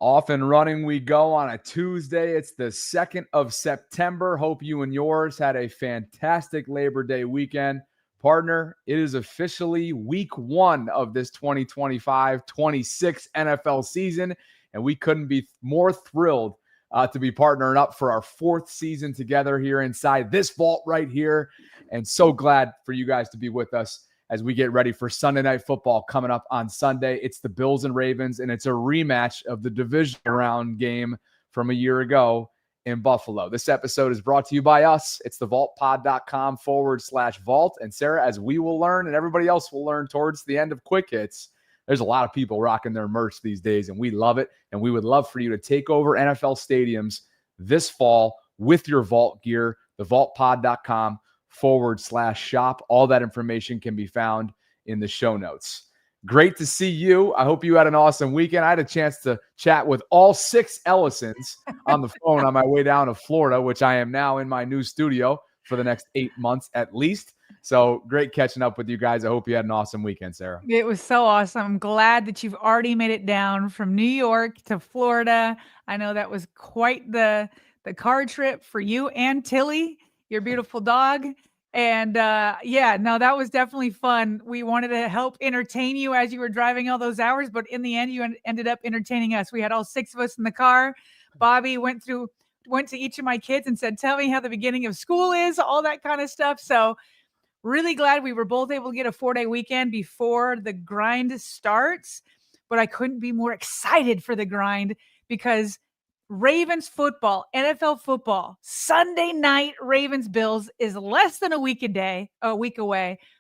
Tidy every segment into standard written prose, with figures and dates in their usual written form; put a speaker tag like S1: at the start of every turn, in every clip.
S1: Off and running we go on a Tuesday. It's the 2nd of September. Hope you and yours had a fantastic Labor Day weekend. Partner, it is officially week 1 of this 2025-26 NFL season, and we couldn't be more thrilled to be partnering up for our 4th season together here inside this vault right here, and so glad for you guys to be with us as we get ready for Sunday Night Football coming up on Sunday. It's the Bills and Ravens, and it's a rematch of the division round game from a year ago in Buffalo. This episode is brought to you by us. It's thevaultpod.com/vault. And Sarah, as we will learn and everybody else will learn towards the end of Quick Hits, there's a lot of people rocking their merch these days, and we love it. And we would love for you to take over NFL stadiums this fall with your Vault gear, thevaultpod.com/shop. All that information can be found in the show notes. Great to see you. I hope you had an awesome weekend. I had a chance to chat with all 6 Ellisons on the phone on my way down to Florida, which I am now in my new studio for the next 8 months at least. So great catching up with you guys. I hope you had an awesome weekend, Sarah.
S2: It was so awesome. I'm glad that you've already made it down from New York to Florida. I know that was quite the car trip for you and Tilly, your beautiful dog. And that was definitely fun. We wanted to help entertain you as you were driving all those hours, but in the end, you ended up entertaining us. We had all 6 of us in the car. Bobby went to each of my kids and said, "Tell me how the beginning of school is," all that kind of stuff. So really glad we were both able to get a 4-day weekend before the grind starts. But I couldn't be more excited for the grind because Ravens football, NFL football, Sunday night Ravens Bills is less than a week away.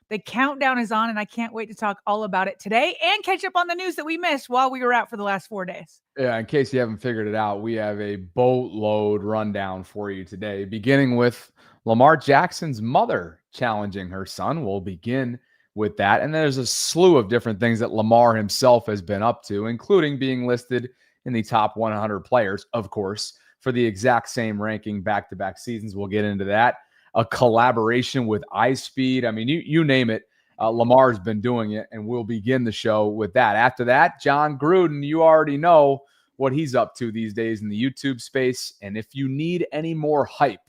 S2: The countdown is on, and I can't wait to talk all about it today and catch up on the news that we missed while we were out for the last 4 days.
S1: Yeah, in case you haven't figured it out, we have a boatload rundown for you today, beginning with Lamar Jackson's mother challenging her son. We'll begin with that. And there's a slew of different things that Lamar himself has been up to, including being listed in the top 100 players, of course, for the exact same ranking back-to-back seasons. We'll get into that. A collaboration with iSpeed. I mean, you name it. Lamar's been doing it, and we'll begin the show with that. After that, John Gruden, you already know what he's up to these days in the YouTube space. And if you need any more hype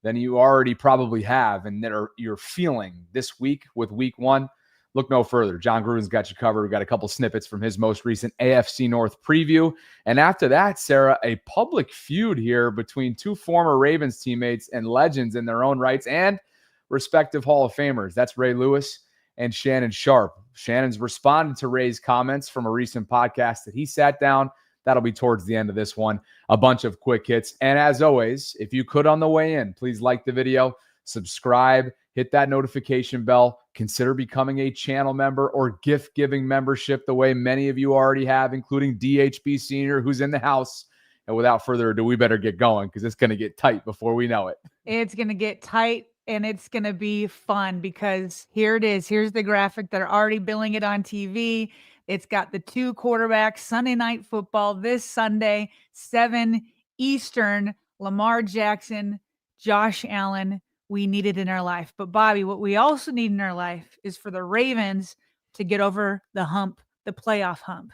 S1: than you already probably have and that you're feeling this week with week 1, look no further. John Gruden's got you covered. We've got a couple snippets from his most recent AFC North preview. And after that, Sarah, a public feud here between 2 former Ravens teammates and legends in their own rights and respective Hall of Famers. That's Ray Lewis and Shannon Sharp. Shannon's responded to Ray's comments from a recent podcast that he sat down. That'll be towards the end of this one. A bunch of quick hits. And as always, if you could on the way in, please like the video, subscribe, hit that notification bell, consider becoming a channel member or gift-giving membership the way many of you already have, including DHB Senior, who's in the house. And without further ado, we better get going because it's going to get tight before we know it.
S2: It's going to get tight, and it's going to be fun because here it is. Here's the graphic. They're already billing it on TV. It's got the 2 quarterbacks, Sunday Night Football this Sunday, 7 Eastern, Lamar Jackson, Josh Allen. We need it in our life. But Bobby, what we also need in our life is for the Ravens to get over the hump, the playoff hump.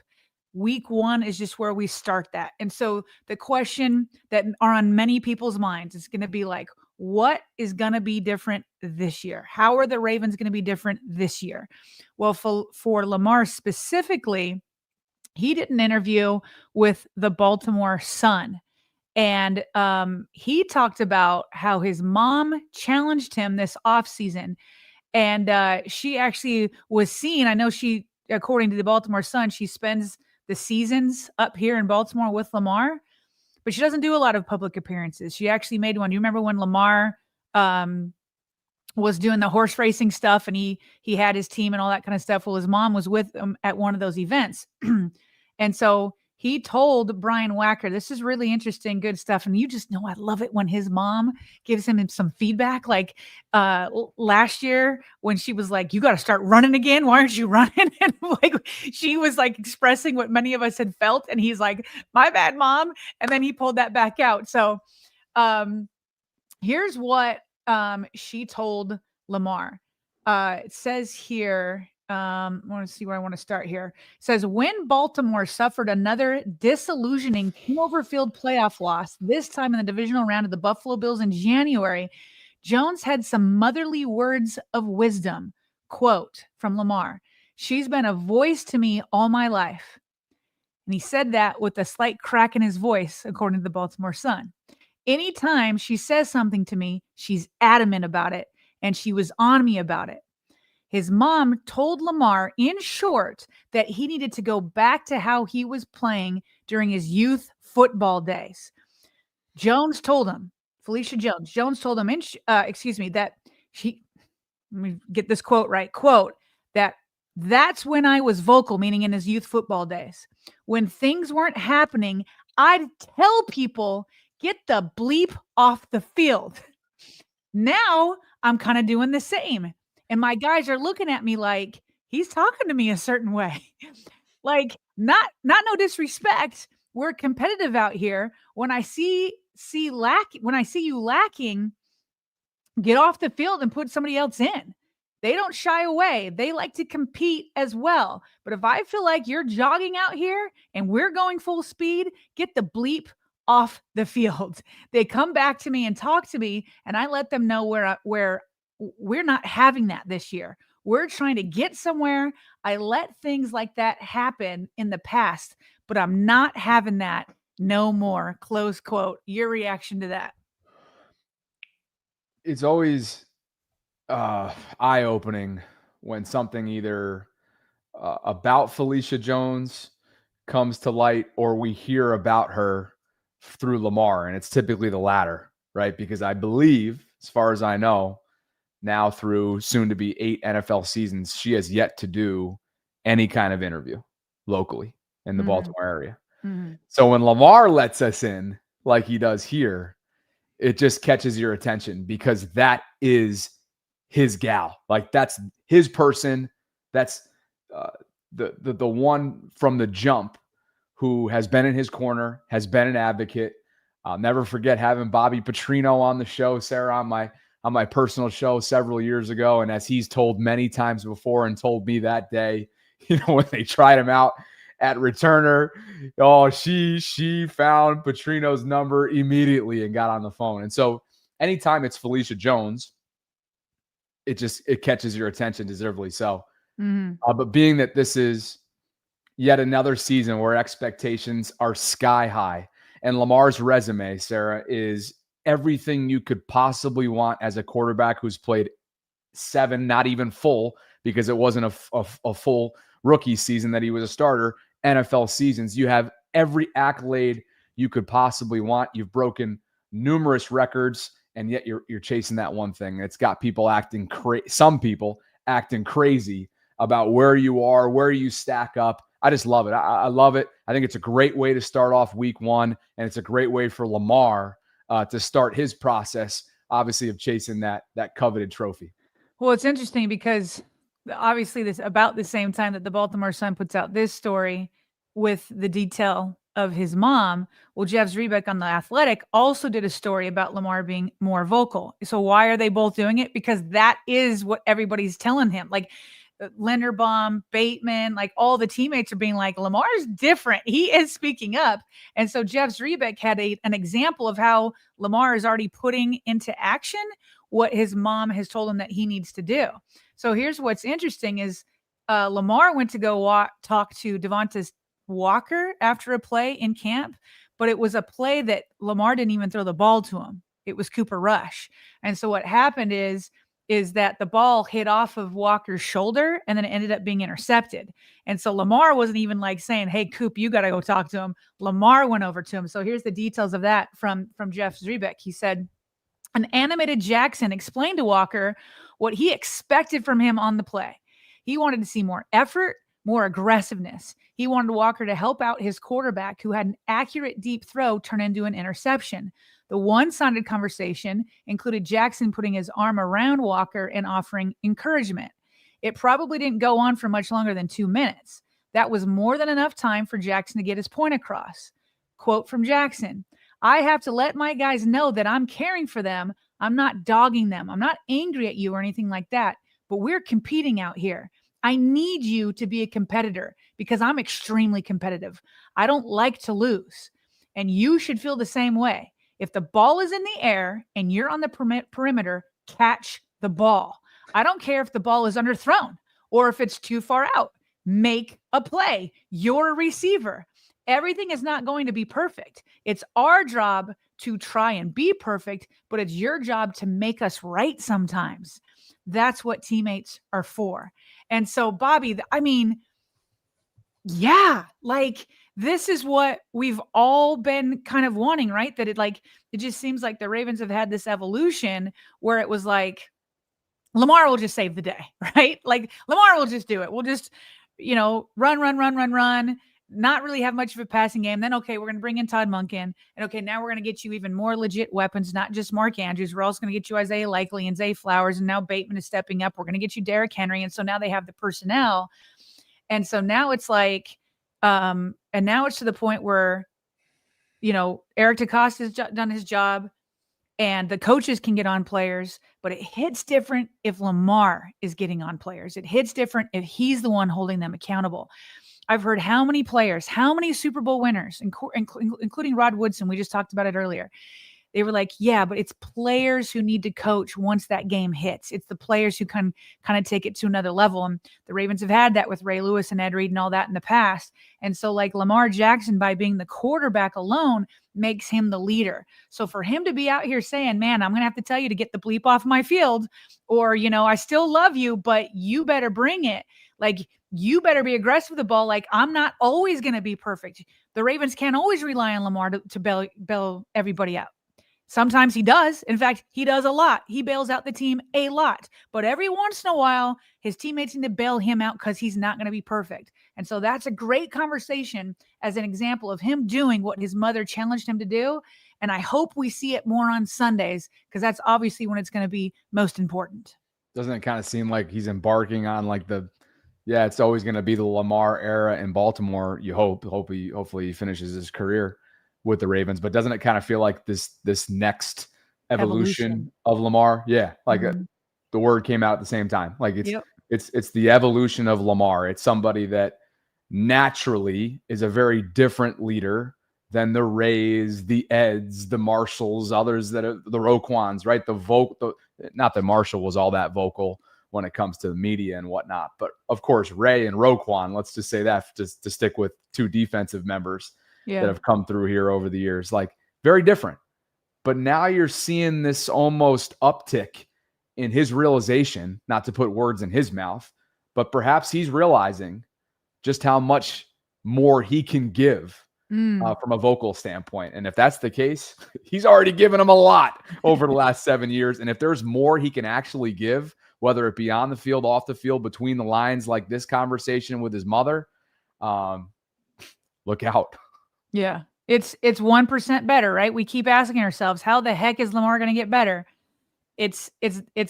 S2: Week 1 is just where we start that. And so the question that are on many people's minds is going to be like, what is going to be different this year? How are the Ravens going to be different this year? Well, for Lamar specifically, he did an interview with the Baltimore Sun. And he talked about how his mom challenged him this offseason. And she actually was seen, I know she, according to the Baltimore Sun, she spends the seasons up here in Baltimore with Lamar, but she doesn't do a lot of public appearances. She actually made one. You remember when Lamar was doing the horse racing stuff and he had his team and all that kind of stuff? Well, his mom was with him at one of those events. And so he told Brian Wacker, this is really interesting, good stuff. And you just know I love it when his mom gives him some feedback. Like last year when she was like, you got to start running again. Why aren't you running? And like she was like expressing what many of us had felt. And he's like, my bad, Mom. And then he pulled that back out. So here's what she told Lamar. It says here, I want to see where I want to start here. It says, when Baltimore suffered another disillusioning Cloverfield playoff loss, this time in the divisional round of the Buffalo Bills in January, Jones had some motherly words of wisdom. Quote from Lamar, "She's been a voice to me all my life." And he said that with a slight crack in his voice, according to the Baltimore Sun. "Anytime she says something to me, she's adamant about it, and she was on me about it." His mom told Lamar, in short, that he needed to go back to how he was playing during his youth football days. Jones told him, Felicia Jones told him, that she, let me get this quote right, quote, that's when I was vocal, meaning in his youth football days. When things weren't happening, I'd tell people, get the bleep off the field. Now I'm kind of doing the same. And my guys are looking at me like, he's talking to me a certain way. Like, not no disrespect. We're competitive out here. When I see you lacking, get off the field and put somebody else in. They don't shy away. They like to compete as well. But if I feel like you're jogging out here and we're going full speed, get the bleep off the field. They come back to me and talk to me, and I let them know where we're not having that this year. We're trying to get somewhere. I let things like that happen in the past, but I'm not having that no more. Close quote. Your reaction to that?
S1: It's always eye-opening when something either about Felicia Jones comes to light or we hear about her through Lamar, and it's typically the latter, right? Because I believe, as far as I know, now through soon to be 8 NFL seasons, she has yet to do any kind of interview locally in the Baltimore area. So when Lamar lets us in like he does here, it just catches your attention because that is his gal. Like, that's his person. That's the one from the jump who has been in his corner, has been an advocate. I'll never forget having Bobby Petrino on the show, Sarah, on my personal show several years ago. And as he's told many times before and told me that day, when they tried him out at returner, she found Petrino's number immediately and got on the phone. And so anytime it's Felicia Jones, it catches your attention, deservedly so. But being that this is yet another season where expectations are sky high, and Lamar's resume, Sarah, is everything you could possibly want as a quarterback who's played 7, not even full, because it wasn't a full rookie season that he was a starter, NFL seasons. You have every accolade you could possibly want. You've broken numerous records, and yet you're chasing that one thing. It's got people some people acting crazy about where you are, where you stack up. I just love it. I love it. I think it's a great way to start off week 1, and it's a great way for Lamar to start his process, obviously, of chasing that coveted trophy.
S2: Well, it's interesting because obviously this about the same time that the Baltimore Sun puts out this story with the detail of his mom. Well, Jeff Zrebiec on The Athletic also did a story about Lamar being more vocal. So why are they both doing it? Because that is what everybody's telling him. Like Linderbaum, Bateman, like all the teammates are being like, Lamar's different. He is speaking up. And so Jeff Zrebiec had an example of how Lamar is already putting into action what his mom has told him that he needs to do. So here's what's interesting is Lamar went to go talk to Devontae Walker after a play in camp, but it was a play that Lamar didn't even throw the ball to him. It was Cooper Rush. And so what happened is that the ball hit off of Walker's shoulder and then it ended up being intercepted. And so Lamar wasn't even like saying, hey, Coop, you got to go talk to him. Lamar went over to him. So here's the details of that from Jeff Zrebiec. He said, an animated Jackson explained to Walker what he expected from him on the play. He wanted to see more effort, more aggressiveness. He wanted Walker to help out his quarterback who had an accurate deep throw turn into an interception. The one-sided conversation included Jackson putting his arm around Walker and offering encouragement. It probably didn't go on for much longer than 2 minutes. That was more than enough time for Jackson to get his point across. Quote from Jackson, I have to let my guys know that I'm caring for them. I'm not dogging them. I'm not angry at you or anything like that, but we're competing out here. I need you to be a competitor because I'm extremely competitive. I don't like to lose. And you should feel the same way. If the ball is in the air and you're on the perimeter, catch the ball. I don't care if the ball is underthrown or if it's too far out. Make a play. You're a receiver. Everything is not going to be perfect. It's our job to try and be perfect, but it's your job to make us right sometimes. That's what teammates are for. And so, Bobby, I mean, yeah, like this is what we've all been kind of wanting, right? That it just seems like the Ravens have had this evolution where it was like Lamar will just save the day, right? Like Lamar will just do it. We'll just, run, not really have much of a passing game. Then, okay, we're going to bring in Todd Monken. And okay, now we're going to get you even more legit weapons, not just Mark Andrews. We're also going to get you Isaiah Likely and Zay Flowers. And now Bateman is stepping up. We're going to get you Derrick Henry. And so now they have the personnel. And so now it's like, and now it's to the point where, Eric DeCosta has done his job and the coaches can get on players, but it hits different if Lamar is getting on players. It hits different if he's the one holding them accountable. I've heard how many players, how many Super Bowl winners, including Rod Woodson, we just talked about it earlier. They were like, yeah, but it's players who need to coach once that game hits. It's the players who can kind of take it to another level. And the Ravens have had that with Ray Lewis and Ed Reed and all that in the past. And so like Lamar Jackson, by being the quarterback alone, makes him the leader. So for him to be out here saying, man, I'm going to have to tell you to get the bleep off my field, or, I still love you, but you better bring it. Like, you better be aggressive with the ball. Like, I'm not always going to be perfect. The Ravens can't always rely on Lamar to bail everybody out. Sometimes he does. In fact, he does a lot. He bails out the team a lot. But every once in a while, his teammates need to bail him out because he's not going to be perfect. And so that's a great conversation as an example of him doing what his mother challenged him to do. And I hope we see it more on Sundays because that's obviously when it's going to be most important.
S1: Doesn't it kind of seem like he's embarking on like it's always going to be the Lamar era in Baltimore. You hopefully he finishes his career with the Ravens, but doesn't it kind of feel like this next evolution of Lamar? Yeah. Like the word came out at the same time. Like it's the evolution of Lamar. It's somebody that naturally is a very different leader than the Rays, the Eds, the Marshalls, others that are the Roquans, right? Not that Marshall was all that vocal when it comes to the media and whatnot, but of course, Ray and Roquan, let's just say that just to stick with two defensive members that have come through here over the years, like very different. But now you're seeing this almost uptick in his realization, not to put words in his mouth, but perhaps he's realizing just how much more he can give from a vocal standpoint. And if that's the case, he's already given him a lot over the last 7 years. And if there's more he can actually give, whether it be on the field, off the field, between the lines, like this conversation with his mother, look out.
S2: Yeah. It's 1% better, right? We keep asking ourselves, how the heck is Lamar going to get better? It's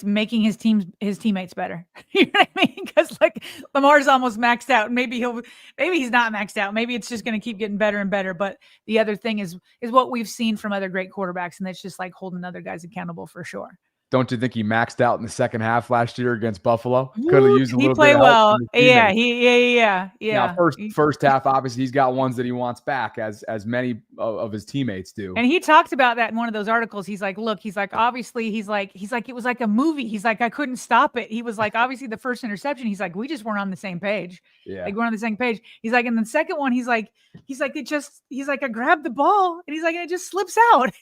S2: making his teammates better. You know what I mean? Because like Lamar's almost maxed out. Maybe he's not maxed out. Maybe it's just going to keep getting better and better. But the other thing is what we've seen from other great quarterbacks, and that's just like holding other guys accountable for sure.
S1: Don't you think he maxed out in the second half last year against Buffalo? Could have used a little bit of help
S2: well.
S1: from his
S2: Yeah.
S1: Now, first half, obviously, he's got ones that he wants back, as many of his teammates do.
S2: And he talked about that in one of those articles. He's like, look, obviously, it was like a movie. He's like, I couldn't stop it. He was like, obviously, the first interception, he's like, we just weren't on the same page.
S1: Yeah.
S2: Like, we're on the same page. He's like, and the second one, he's like, I grabbed the ball, and he's like, and it just slips out.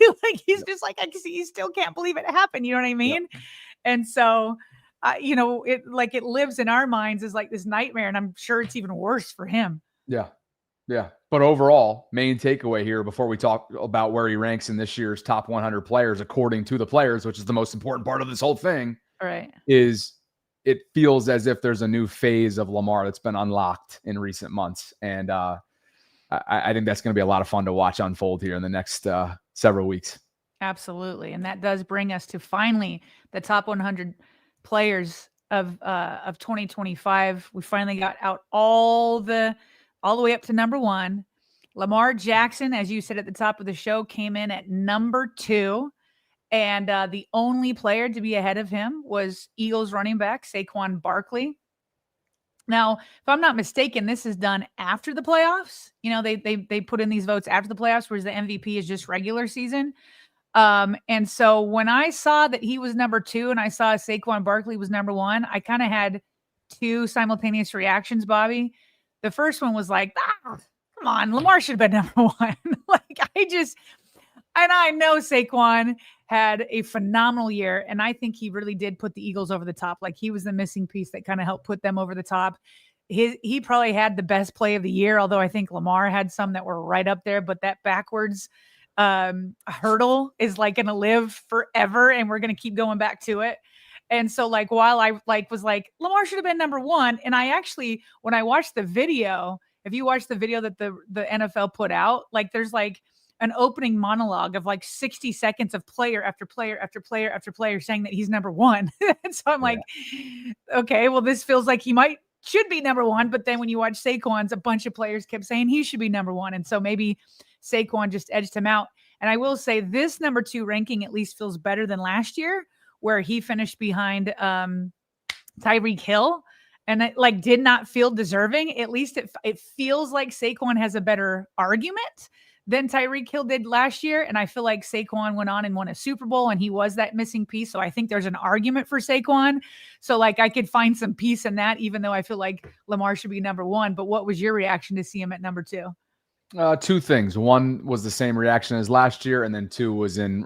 S2: He's just like, he still can't believe it happened. You know what I mean? Yep. And so, it lives in our minds as like this nightmare, and I'm sure it's even worse for him.
S1: Yeah. Yeah. But overall, main takeaway here before we talk about where he ranks in this year's top 100 players, according to the players, which is the most important part of this whole thing,
S2: right?
S1: Is it feels as if there's a new phase of Lamar that's been unlocked in recent months. And I think that's going to be a lot of fun to watch unfold here in the next several weeks.
S2: Absolutely. And that does bring us to finally the top 100 players of 2025. We finally got out all the way up to number 1. Lamar Jackson, as you said at the top of the show, came in at number 2. And the only player to be ahead of him was Eagles running back Saquon Barkley. Now, if I'm not mistaken, this is done after the playoffs. They put in these votes after the playoffs, whereas the MVP is just regular season. And so when I saw that he was number 2 and I saw Saquon Barkley was number 1, I kind of had 2 simultaneous reactions, Bobby. The first one was like, come on, Lamar should have been number 1. And I know Saquon had a phenomenal year, and I think he really did put the Eagles over the top. Like, he was the missing piece that kind of helped put them over the top. He probably had the best play of the year, although I think Lamar had some that were right up there, but that backwards hurdle is like going to live forever, and we're going to keep going back to it. And so, like, while I was like, Lamar should have been number 1, and I actually, when I watched the video, if you watch the video that the NFL put out, like, there's like an opening monologue of like 60 seconds of player after player after player after player saying that he's number 1. And so I'm like, okay, well, this feels like he should be number 1. But then when you watch Saquon's, a bunch of players kept saying he should be number 1. And so maybe Saquon just edged him out. And I will say this number 2 ranking at least feels better than last year, where he finished behind Tyreek Hill. And it like did not feel deserving. At least it feels like Saquon has a better argument than Tyreek Hill did last year. And I feel like Saquon went on and won a Super Bowl, and he was that missing piece. So I think there's an argument for Saquon. So like I could find some peace in that, even though I feel like Lamar should be number 1. But what was your reaction to see him at number 2?
S1: 2 things. One was the same reaction as last year, and then 2 was in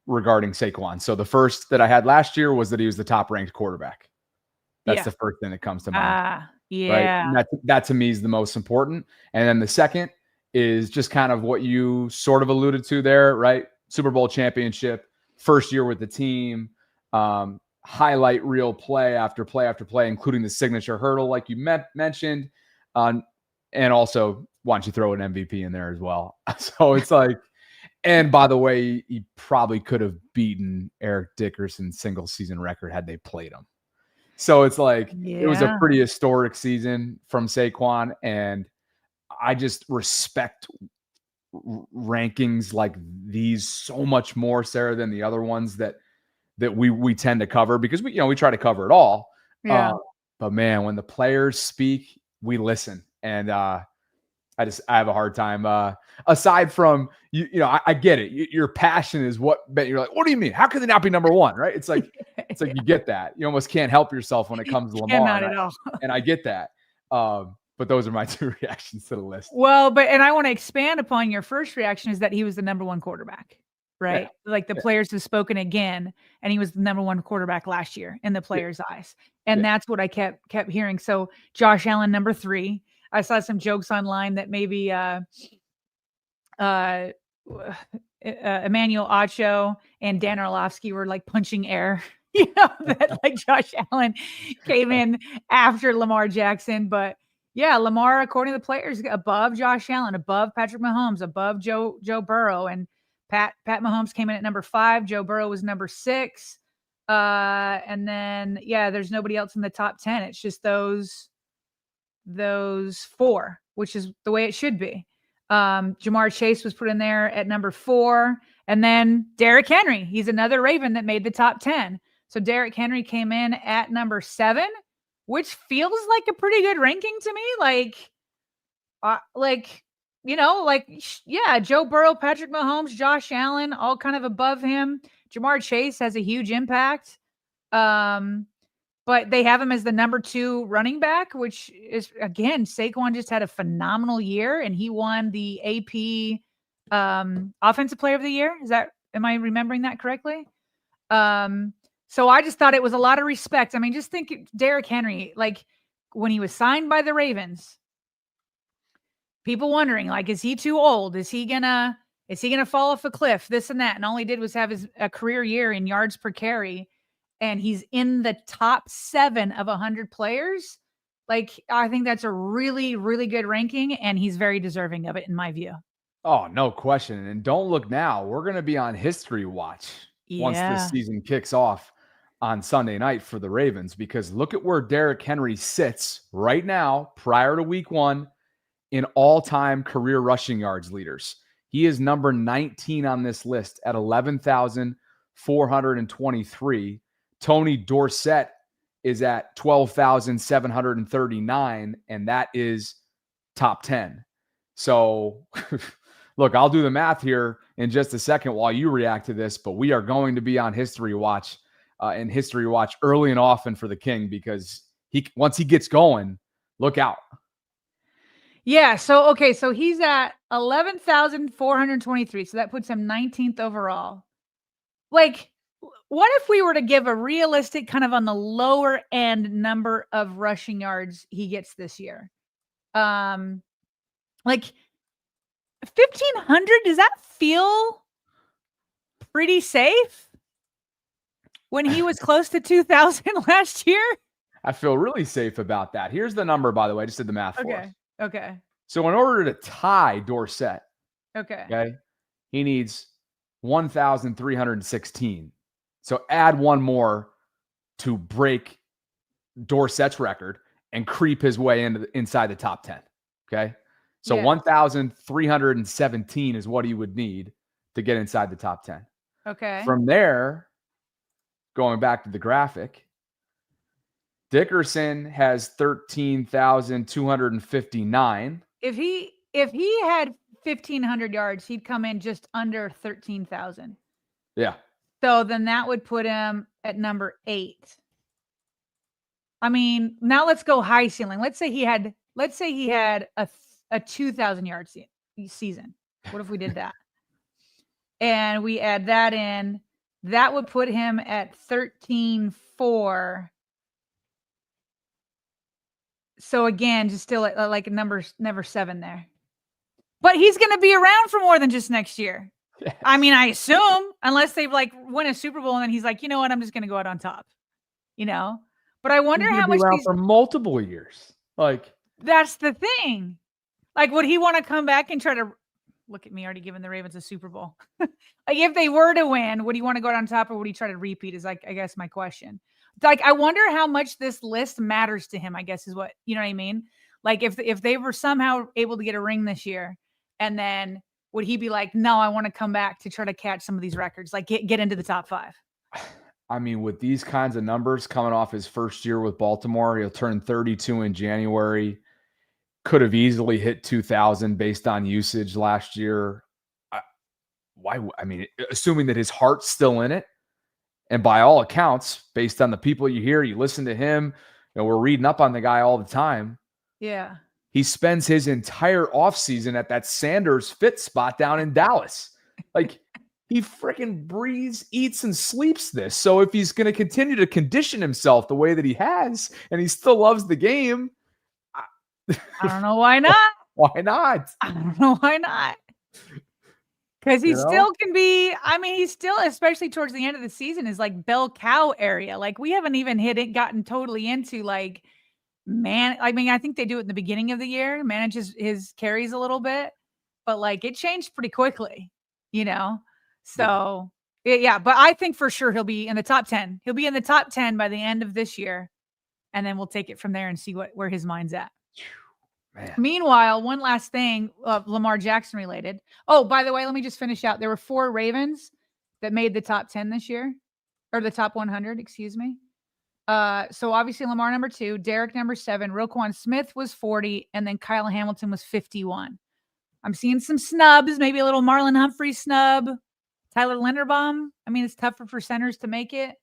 S1: regarding Saquon. So the first that I had last year was that he was the top ranked quarterback. That's the first thing that comes to mind.
S2: Yeah.
S1: Right? That to me is the most important. And then the second is just kind of what you sort of alluded to there, right? Super Bowl championship, first year with the team, highlight reel play after play after play, including the signature hurdle, like you mentioned. And also, why don't you throw an MVP in there as well? So it's like, and by the way, he probably could have beaten Eric Dickerson's single season record had they played him. So it's like, It was a pretty historic season from Saquon. And I just respect rankings like these so much more, Sarah, than the other ones that we tend to cover, because we try to cover it all.
S2: Yeah.
S1: But man, when the players speak, we listen. And I have a hard time. Aside from I get it. Your passion is what you're like. What do you mean? How could they not be number 1? Right? It's like you get that. You almost can't help yourself when it comes to Lamar.
S2: Not at all.
S1: And I get that. But those are my 2 reactions to the list.
S2: Well, and I want to expand upon your first reaction, is that he was the number 1 quarterback, right? Yeah. Like the players have spoken again, and he was the number 1 quarterback last year in the players' eyes. And that's what I kept hearing. So Josh Allen, number 3. I saw some jokes online that maybe Emmanuel Acho and Dan Orlovsky were like punching air, that like Josh Allen came in after Lamar Jackson. But yeah, Lamar, according to the players, above Josh Allen, above Patrick Mahomes, above Joe Burrow. And Pat Mahomes came in at number 5. Joe Burrow was number 6. And then, there's nobody else in the top 10. It's just those 4, which is the way it should be. Jamar Chase was put in there at number 4. And then Derrick Henry, he's another Raven that made the top 10. So Derrick Henry came in at number 7, which feels like a pretty good ranking to me. Joe Burrow, Patrick Mahomes, Josh Allen, all kind of above him. Jamar Chase has a huge impact. But they have him as the number 2 running back, which is, again, Saquon just had a phenomenal year, and he won the AP Offensive Player of the Year. Am I remembering that correctly? So I just thought it was a lot of respect. I mean, just think Derrick Henry, like when he was signed by the Ravens, people wondering, like, is he too old? Is he gonna fall off a cliff? This and that. And all he did was have a career year in yards per carry. And he's in the top 7 of 100 players. Like, I think that's a really, really good ranking, and he's very deserving of it, in my view.
S1: Oh, no question. And don't look now. We're going to be on history watch once this season kicks off on Sunday night for the Ravens, because look at where Derrick Henry sits right now, prior to week 1, in all-time career rushing yards leaders. He is number 19 on this list at 11,423. Tony Dorsett is at 12,739, and that is top 10. So look, I'll do the math here in just a second while you react to this, but we are going to be on History Watch and History Watch early and often for the King, because once he gets going, look out.
S2: Yeah. So he's at 11,423. So that puts him 19th overall. Like, what if we were to give a realistic kind of on the lower end number of rushing yards he gets this year? Like 1,500, does that feel pretty safe when he was close to 2,000 last year?
S1: I feel really safe about that. Here's the number, by the way. I just did the math for us.
S2: Okay.
S1: So in order to tie Dorsett, okay, he needs 1,316. So add one more to break Dorsett's record and creep his way inside the top 10. Okay. So 1,317 is what he would need to get inside the top 10.
S2: Okay.
S1: From there, going back to the graphic, Dickerson has 13,259.
S2: If he had 1,500 yards, he'd come in just under 13,000.
S1: Yeah.
S2: So then that would put him at number 8. I mean, now let's go high ceiling. Let's say he had a 2,000 yard season. What if we did that? And we add that in, that would put him at 13,400. So again, just still like a number 7 there. But he's going to be around for more than just next year. Yes. I mean, I assume, unless they've like win a Super Bowl and then he's like, you know what, I'm just going to go out on top. But I wonder how much
S1: around for multiple years. Like,
S2: that's the thing. Like, would he want to come back and try to look at me already giving the Ravens a Super Bowl? Like, if they were to win, would he want to go out on top, or would he try to repeat? Is like, I guess my question. Like, I wonder how much this list matters to him, I guess is what, you know what I mean? Like, if they were somehow able to get a ring this year, and then would he be like, no, I want to come back to try to catch some of these records, like get into the top 5?
S1: I mean, with these kinds of numbers coming off his first year with Baltimore, he'll turn 32 in January. Could have easily hit 2,000 based on usage last year. I mean, assuming that his heart's still in it. And by all accounts, based on the people you hear, you listen to him, we're reading up on the guy all the time.
S2: Yeah.
S1: He spends his entire offseason at that Sanders fit spot down in Dallas. Like, he freaking breathes, eats, and sleeps this. So if he's going to continue to condition himself the way that he has, and he still loves the game,
S2: I don't know why not.
S1: Why not?
S2: I don't know why not. Because he still can be, I mean, he's still, especially towards the end of the season, is like bell cow area. Like, we haven't even gotten totally into like, I mean, I think they do it in the beginning of the year, manages his carries a little bit, but like it changed pretty quickly, So yeah, but I think for sure he'll be in the top 10. He'll be in the top 10 by the end of this year. And then we'll take it from there and see where his mind's at. Man. Meanwhile, one last thing, Lamar Jackson related. Oh, by the way, let me just finish out. There were 4 Ravens that made the top 10 this year, or the top 100, excuse me. So obviously Lamar number 2, Derek number 7, Roquan Smith was 40, and then Kyle Hamilton was 51. I'm seeing some snubs, maybe a little Marlon Humphrey snub, Tyler Linderbaum. I mean, it's tougher for centers to make it,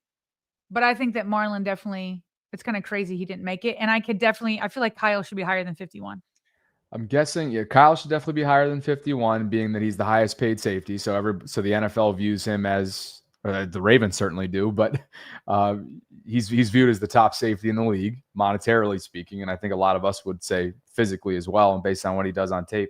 S2: but I think that Marlon definitely, it's kind of crazy he didn't make it. And I feel like Kyle should be higher than 51.
S1: I'm guessing, Kyle should definitely be higher than 51, being that he's the highest paid safety. So the NFL views him as, the Ravens certainly do, but he's viewed as the top safety in the league, monetarily speaking. And I think a lot of us would say physically as well, and based on what he does on tape.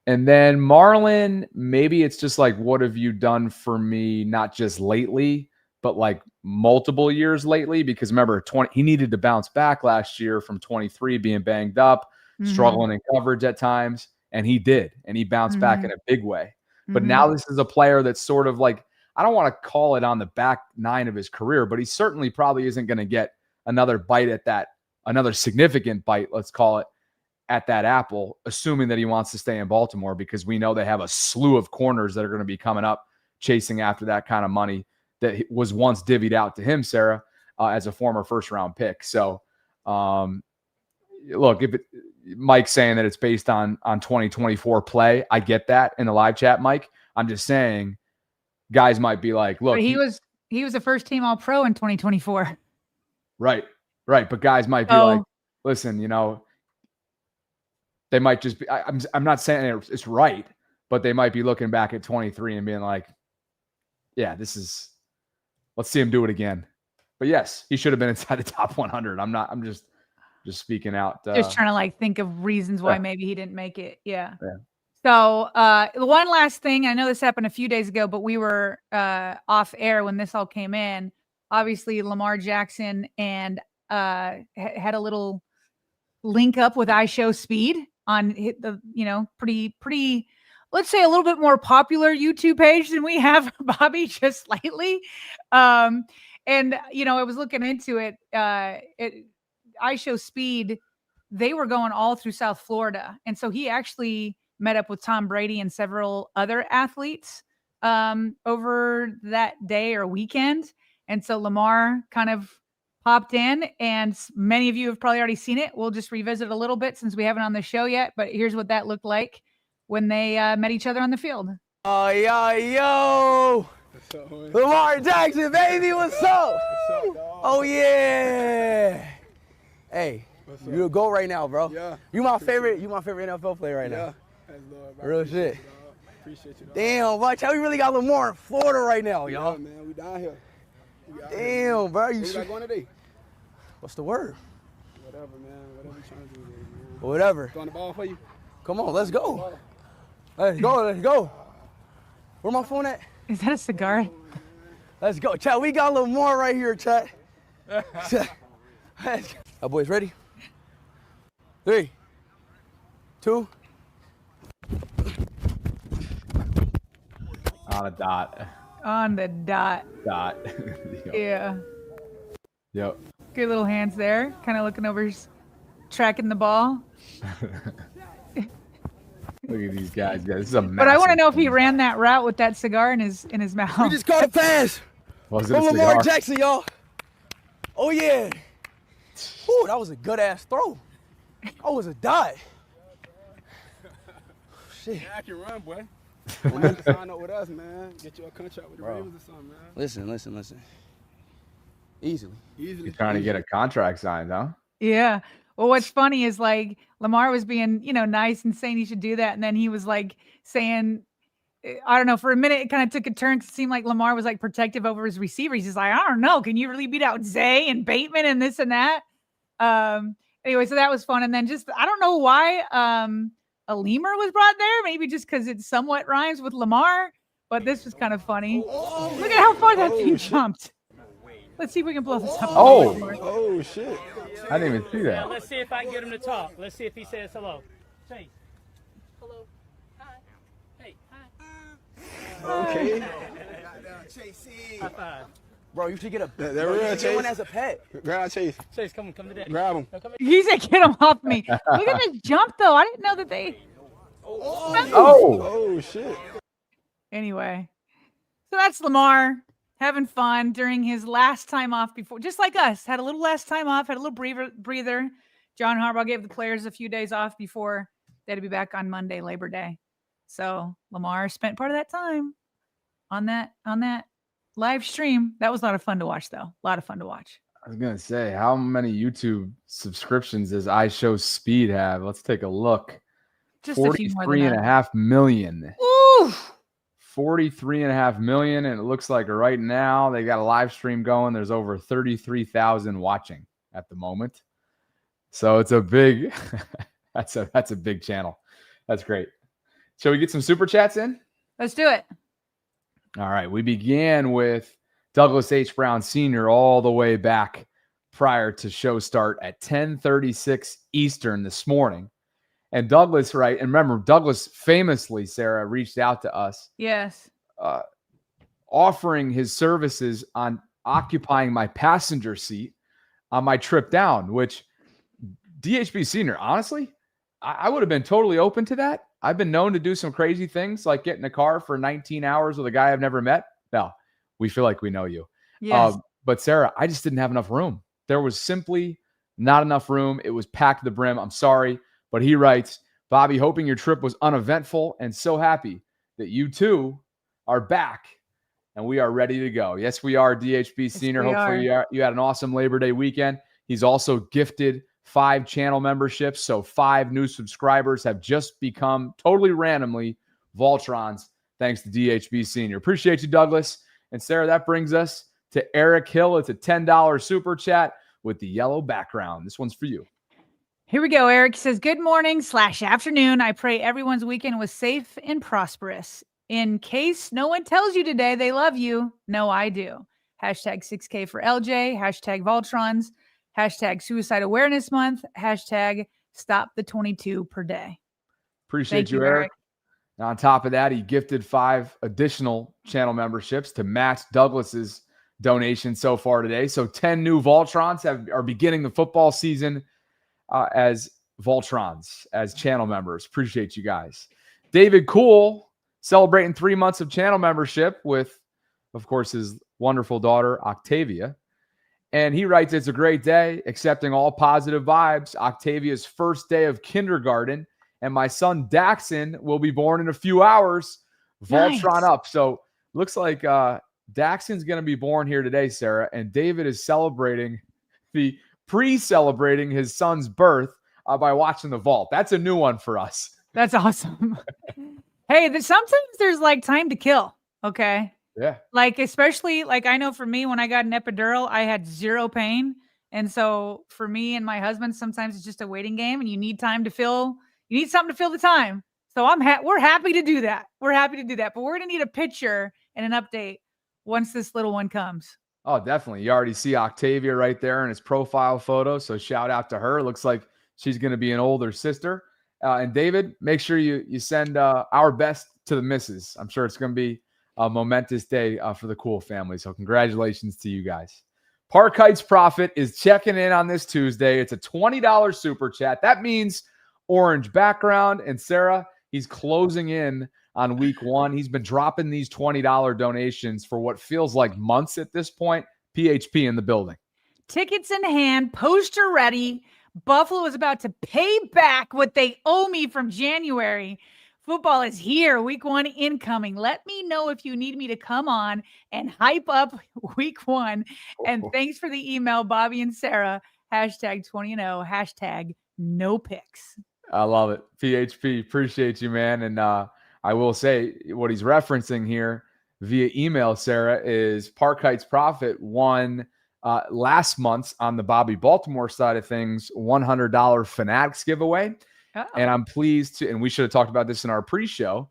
S1: And then Marlon, maybe it's just like, what have you done for me? Not just lately, but like multiple years lately, because remember, he needed to bounce back last year from 23 being banged up, struggling in coverage at times. And he did, and he bounced back in a big way. But now this is a player that's sort of like, I don't want to call it on the back 9 of his career, but he certainly probably isn't going to get another bite at that, another significant bite, let's call it, at that apple, assuming that he wants to stay in Baltimore, because we know they have a slew of corners that are going to be coming up chasing after that kind of money that was once divvied out to him, Sarah. as a former first-round pick. So, look, Mike's saying that it's based on 2024 play. I get that in the live chat, Mike. I'm just saying guys might be like, look,
S2: but he was a first-team All-Pro in 2024.
S1: Right. But guys might be like, listen, they might just be. I'm not saying it's right, but they might be looking back at 23 and being like, yeah, let's see him do it again. But yes, he should have been inside the top 100. I'm just speaking out.
S2: Just trying to like think of reasons why maybe he didn't make it. Yeah. So one last thing, I know this happened a few days ago, but we were off air when this all came in. Obviously, Lamar Jackson and had a little link up with iShowSpeed on the pretty, let's say, a little bit more popular YouTube page than we have, Bobby, just slightly. And I was looking into it. iShowSpeed, they were going all through South Florida, and so he actually met up with Tom Brady and several other athletes over that day or weekend. And so Lamar kind of popped in, and many of you have probably already seen it. We'll just revisit a little bit since we haven't on the show yet, but here's what that looked like when they met each other on the field.
S3: Oh, yo. Lamar Jackson, baby, what's up? Oh, yeah. Hey, you a GOAT right now, bro.
S4: Yeah.
S3: You my favorite NFL player right now. Real shit.
S4: Appreciate you, dog.
S3: Damn, watch how we really got Lamar in Florida right now, y'all.
S4: Yeah, man, we down here.
S3: Damn, bro. You
S4: Where you got going today?
S3: What's the word?
S4: Whatever, man. Whatever you trying to do, man.
S3: Whatever.
S4: Throwing the ball for you?
S3: Come on, let's go. Let's go. Where my phone at?
S2: Is that a cigar?
S3: Let's go. Chat, we got Lamar right here, chat. Our boys ready? 3, 2.
S1: On a dot.
S2: On the dot.
S1: Yep.
S2: Yeah.
S1: Yep.
S2: Good little hands there. Kind of looking over, tracking the ball.
S1: Look at these guys. This is a
S2: But I want to know if he
S1: team.
S2: ran that route with that cigar in his mouth.
S3: We just caught a pass
S1: Was it
S3: from
S1: a
S3: Lamar
S1: cigar?
S3: Jackson, y'all. Oh, yeah. Ooh, that was a good-ass throw. That was a dot. Shit.
S4: Yeah, I can run, boy. You need to sign up with us, man. Get you a contract with the Ravens or something, man.
S3: Listen. Easily.
S1: You're trying to get a contract signed, huh?
S2: Yeah. Well, what's funny is like Lamar was being, nice and saying he should do that. And then he was like saying, I don't know, for a minute, it kind of took a turn to seem like Lamar was like protective over his receivers. He's like, I don't know. Can you really beat out Zay and Bateman and this and that? Anyway, so that was fun. And then just, I don't know why a lemur was brought there. Maybe just because it somewhat rhymes with Lamar. But this was kind of funny. Look at how far that thing jumped. Let's see if we can blow this up.
S4: Oh, shit.
S1: I didn't even see
S5: Yeah,
S1: that.
S5: let's see if I can get him to talk. Let's see if he says hello. Chase. Hello. Hi. Hey. Hi.
S4: Okay.
S5: High five.
S3: Bro, you should get
S4: They're real,
S3: get one
S4: Chase.
S3: as a pet.
S4: Grab Chase.
S5: Chase, come to daddy.
S4: Grab him.
S5: No, come
S2: He said, get him off me. Look at this jump, though. I didn't know that they.
S1: Oh,
S4: Oh, shit.
S2: Anyway, so that's Lamar having fun during his last time off before, just like us, had a little less time off, had a little breather. John Harbaugh gave the players a few days off before they had to be back on Monday, Labor Day. So Lamar spent part of that time on that live stream. That was a lot of fun to watch, though. A lot of fun to watch.
S1: I was gonna say, how many YouTube subscriptions does iShowSpeed have? Let's take a look.
S2: Just a few more than
S1: 43.5 million.
S2: Ooh.
S1: 43.5 million, and it looks like right now they got a live stream going. There's over 33,000 watching at the moment. So it's a big that's a big channel. That's great. Shall we get some super chats in?
S2: Let's do it.
S1: All right. We began with Douglas H. Brown Sr. all the way back prior to show start at 10:36 Eastern this morning. And Douglas, right? And remember, Douglas famously, Sarah, reached out to us.
S2: Yes.
S1: Offering his services on occupying my passenger seat on my trip down, which DHB Senior, honestly, I would have been totally open to that. I've been known to do some crazy things like get in a car for 19 hours with a guy I've never met. No, we feel like we know you.
S2: Yes.
S1: But Sarah, I just didn't have enough room. There was simply not enough room. It was packed to the brim. I'm sorry. But he writes, Bobby, hoping your trip was uneventful and so happy that you too are back and we are ready to go. Yes, we are, DHB Senior. Hopefully you had an awesome Labor Day weekend. He's also gifted 5 channel memberships. So 5 new subscribers have just become totally randomly Voltrons, thanks to DHB Senior. Appreciate you, Douglas. And Sarah, that brings us to Eric Hill. It's a $10 super chat with the yellow background. This one's for you.
S2: Here we go. Eric says, good morning/afternoon. I pray everyone's weekend was safe and prosperous. In case no one tells you today they love you, no, I do. Hashtag 6K for LJ. Hashtag Voltrons. Hashtag Suicide Awareness Month. Hashtag Stop the 22 per day.
S1: Appreciate you, Eric. And on top of that, he gifted 5 additional channel memberships to match Douglas's donation so far today. So 10 new Voltrons are beginning the football season as Voltrons, as channel members. Appreciate you guys. David Cool celebrating 3 months of channel membership with, of course, his wonderful daughter, Octavia. And he writes, it's a great day, accepting all positive vibes. Octavia's first day of kindergarten, and my son Daxon will be born in a few hours. Voltron up. So looks like Daxon's going to be born here today, Sarah, and David is celebrating pre-celebrating his son's birth by watching the vault. That's a new one for us.
S2: That's awesome. Hey, sometimes there's like time to kill. Okay.
S1: Yeah.
S2: Like, especially like I know for me, when I got an epidural, I had 0 pain. And so for me and my husband, sometimes it's just a waiting game and you need time to fill. You need something to fill the time. So we're happy to do that. We're happy to do that. But we're going to need a picture and an update once this little one comes.
S1: Oh, definitely. You already see Octavia right there in his profile photo. So shout out to her. Looks like she's going to be an older sister. And David, make sure you send our best to the missus. I'm sure it's going to be a momentous day for the Cool family. So congratulations to you guys. Park Heights Prophet is checking in on this Tuesday. It's a $20 super chat. That means orange background. And Sarah, he's closing in on week 1. He's been dropping these $20 donations for what feels like months at this point. PHP in the building.
S2: Tickets in hand, poster ready. Buffalo is about to pay back what they owe me from January. Football is here. Week 1 incoming. Let me know if you need me to come on and hype up week 1. And thanks for the email, Bobby and Sarah. Hashtag 20-0. Hashtag no picks.
S1: I love it. PHP, appreciate you, man. And I will say what he's referencing here via email, Sarah, is Park Heights Prophet won last month on the Bobby Baltimore side of things, $100 Fanatics giveaway. And I'm pleased to, and we should have talked about this in our pre-show,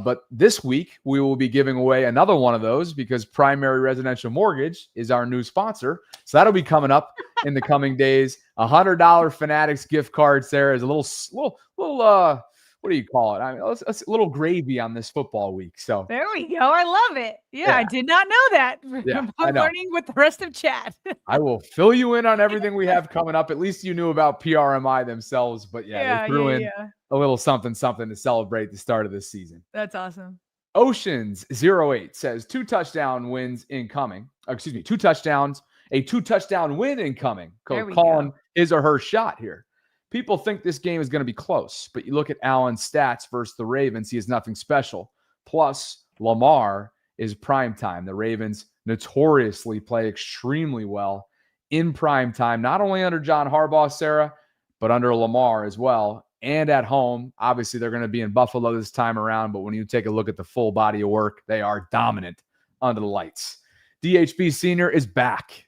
S1: but this week we will be giving away another one of those because Primary Residential Mortgage is our new sponsor. So that'll be coming up in the coming days. $100 Fanatics gift card, Sarah, is a little what do you call it? I mean, it's a little gravy on this football week. So
S2: there we go. I love it. Yeah. I did not know that.
S1: Yeah,
S2: I'm learning with the rest of chat.
S1: I will fill you in on everything we have coming up. At least you knew about PRMI themselves, but they threw in a little something to celebrate the start of this season.
S2: That's awesome.
S1: Oceans 08 says 2 touchdown wins incoming. Excuse me, 2 touchdowns, a 2-touchdown win incoming. Calling his or her shot here. People think this game is going to be close, but you look at Allen's stats versus the Ravens, he has nothing special. Plus, Lamar is primetime. The Ravens notoriously play extremely well in primetime, not only under John Harbaugh, Sarah, but under Lamar as well, and at home. Obviously, they're going to be in Buffalo this time around, but when you take a look at the full body of work, they are dominant under the lights. DHB Senior is back.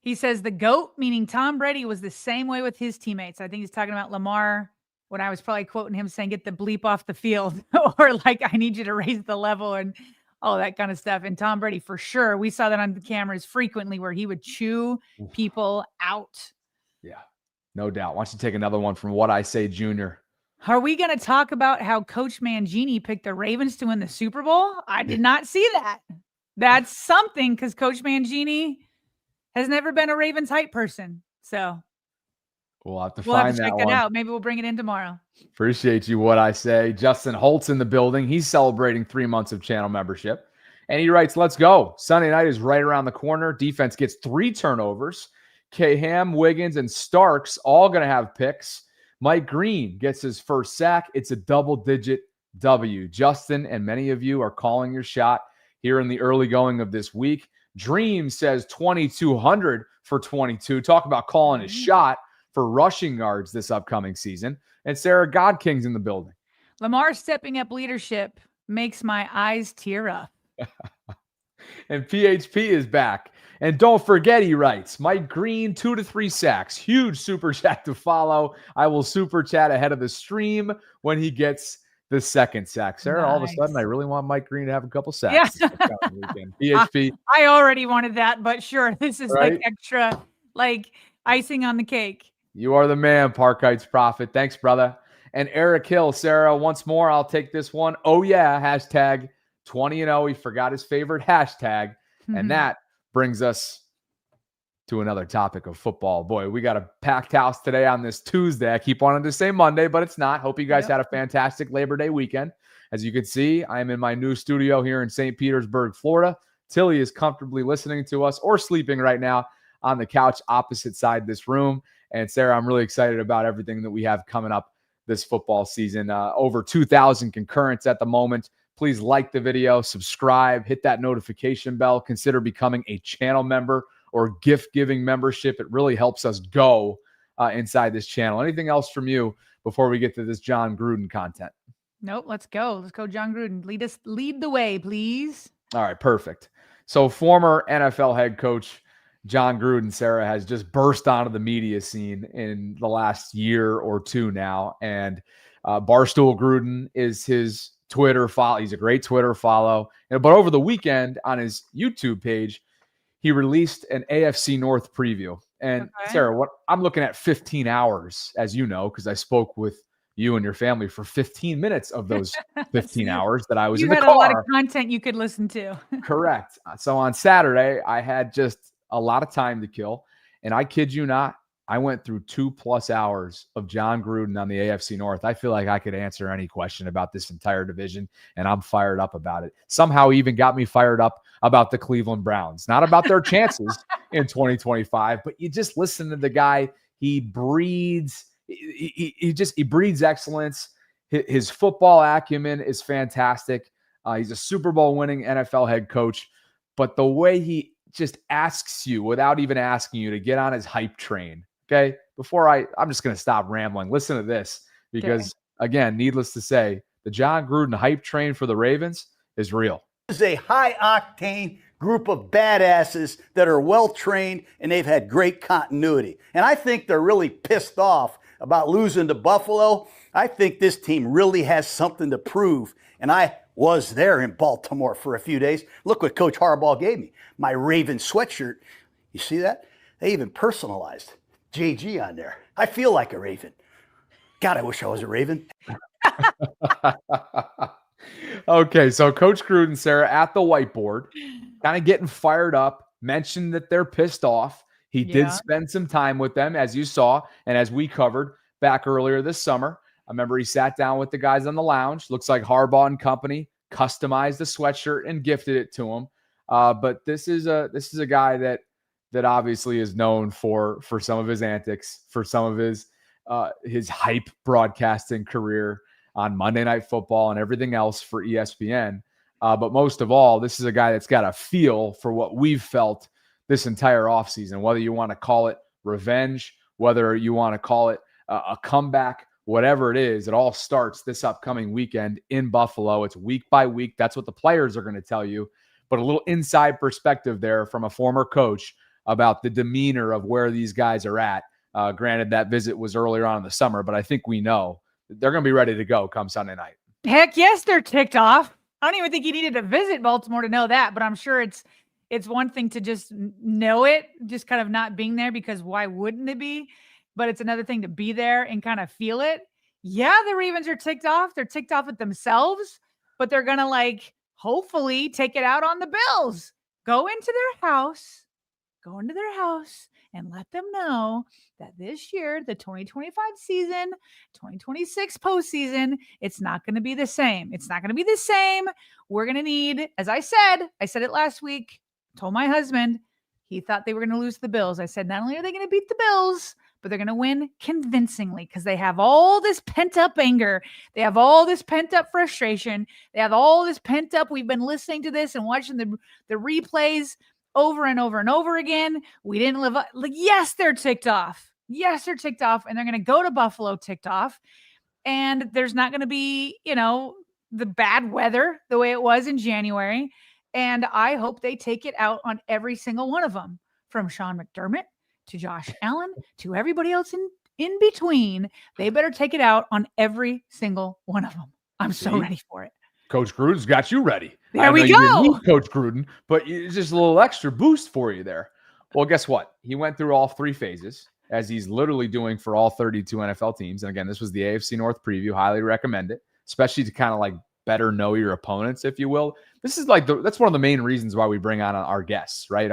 S2: He says the GOAT, meaning Tom Brady, was the same way with his teammates. I think he's talking about Lamar when I was probably quoting him saying, get the bleep off the field or like, I need you to raise the level and all that kind of stuff. And Tom Brady, for sure, we saw that on the cameras frequently where he would chew people out.
S1: Yeah, no doubt. Why don't you take another one from What I Say Junior?
S2: Are we going to talk about how Coach Mangini picked the Ravens to win the Super Bowl? I did not see that. That's something because Coach Mangini has never been a Ravens hype person. So
S1: we'll have to
S2: check it out. Maybe we'll bring it in tomorrow.
S1: Appreciate you. What I Say. Justin Holt's in the building. He's celebrating 3 months of channel membership. And he writes, let's go. Sunday night is right around the corner. Defense gets 3 turnovers. Ham, Wiggins, and Starks all going to have picks. Mike Green gets his first sack. It's a double-digit W. Justin and many of you are calling your shot here in the early going of this week. Dream says 2,200 for 22. Talk about calling a shot for rushing yards this upcoming season. And Sarah Godking's in the building.
S2: Lamar stepping up leadership makes my eyes tear up.
S1: And PHP is back. And don't forget, he writes, Mike Green, 2 to 3 sacks. Huge super chat to follow. I will super chat ahead of the stream when he gets the second sack. Sarah, all of a sudden, I really want Mike Green to have a couple sacks.
S2: Yeah.
S1: PHP.
S2: I already wanted that, but sure, this is
S1: right?
S2: like extra, like icing on the cake.
S1: You are the man, Park Heights Prophet. Thanks, brother. And Eric Hill, Sarah, once more, I'll take this one. Oh, yeah, hashtag 20-0. He forgot his favorite hashtag. And that brings us to another topic of football. Boy, we got a packed house today on this Tuesday. I keep wanting to say Monday, but it's not. Hope you guys had a fantastic Labor Day weekend. As you can see, I am in my new studio here in St. Petersburg, Florida. Tilly is comfortably listening to us or sleeping right now on the couch opposite side this room. And Sarah, I'm really excited about everything that we have coming up this football season. Over 2,000 concurrents at the moment. Please like the video, subscribe, hit that notification bell, consider becoming a channel member or gift-giving membership. It really helps us go inside this channel. Anything else from you before we get to this John Gruden content?
S2: Nope, let's go. Let's go, John Gruden. Lead the way, please.
S1: All right, perfect. So former NFL head coach John Gruden, Sarah, has just burst onto the media scene in the last year or two now. And Barstool Gruden is his Twitter follow. He's a great Twitter follow. But over the weekend on his YouTube page, he released an AFC North preview. And Sarah, what I'm looking at 15 hours, as you know, because I spoke with you and your family for 15 minutes of those 15 hours that I was in the car.
S2: You had a lot of content you could listen to.
S1: Correct. So on Saturday, I had just a lot of time to kill. And I kid you not, I went through 2+ hours of John Gruden on the AFC North. I feel like I could answer any question about this entire division, and I'm fired up about it. Somehow even got me fired up about the Cleveland Browns. Not about their chances in 2025, but you just listen to the guy. He breeds he breeds excellence. His football acumen is fantastic. He's a Super Bowl winning NFL head coach, but the way he just asks you without even asking you to get on his hype train. Okay. Before I'm just going to stop rambling. Listen to this because again, needless to say, the John Gruden hype train for the Ravens is real.
S6: This is a high octane group of badasses that are well trained and they've had great continuity. And I think they're really pissed off about losing to Buffalo. I think this team really has something to prove. And I was there in Baltimore for a few days. Look what Coach Harbaugh gave me. My Raven sweatshirt. You see that? They even personalized JG on there. I feel like a Raven. God, I wish I was a Raven.
S1: Okay, so Coach Gruden, Sarah, at the whiteboard, kind of getting fired up, mentioned that they're pissed off. He did spend some time with them, as you saw, and as we covered back earlier this summer. I remember he sat down with the guys on the lounge. Looks like Harbaugh and company customized the sweatshirt and gifted it to him. But this is a guy that obviously is known for some of his antics, for some of his hype broadcasting career on Monday Night Football and everything else for ESPN. But most of all, this is a guy that's got a feel for what we've felt this entire offseason, whether you want to call it revenge, whether you want to call it a comeback, whatever it is, it all starts this upcoming weekend in Buffalo. It's week by week. That's what the players are going to tell you. But a little inside perspective there from a former coach about the demeanor of where these guys are at. Granted, that visit was earlier on in the summer, but I think we know they're going to be ready to go come Sunday night.
S2: Heck yes, they're ticked off. I don't even think he needed to visit Baltimore to know that, but I'm sure it's one thing to just know it, just kind of not being there, because why wouldn't it be? But it's another thing to be there and kind of feel it. Yeah, the Ravens are ticked off. They're ticked off at themselves, but they're going to hopefully take it out on the Bills. Go into their house and let them know that this year, the 2025 season, 2026 postseason, it's not going to be the same. It's not going to be the same. We're going to need, as I said it last week, told my husband, he thought they were going to lose the Bills. I said, not only are they going to beat the Bills, but they're going to win convincingly because they have all this pent-up anger. They have all this pent-up frustration. They have all this pent-up. We've been listening to this and watching the replays over and over and over again. We didn't live up. Like, yes, they're ticked off. Yes, they're ticked off, and they're going to go to Buffalo ticked off. And there's not going to be, the bad weather the way it was in January. And I hope they take it out on every single one of them, from Sean McDermott to Josh Allen to everybody else in between. They better take it out on every single one of them. I'm so ready for it.
S1: Coach Gruden's got you ready.
S2: There we go.
S1: You need Coach Gruden, but it's just a little extra boost for you there. Well, guess what? He went through all 3 phases, as he's literally doing for all 32 NFL teams. And again, this was the AFC North preview. Highly recommend it, especially to kind of like better know your opponents, if you will. This is like that's one of the main reasons why we bring on our guests, right?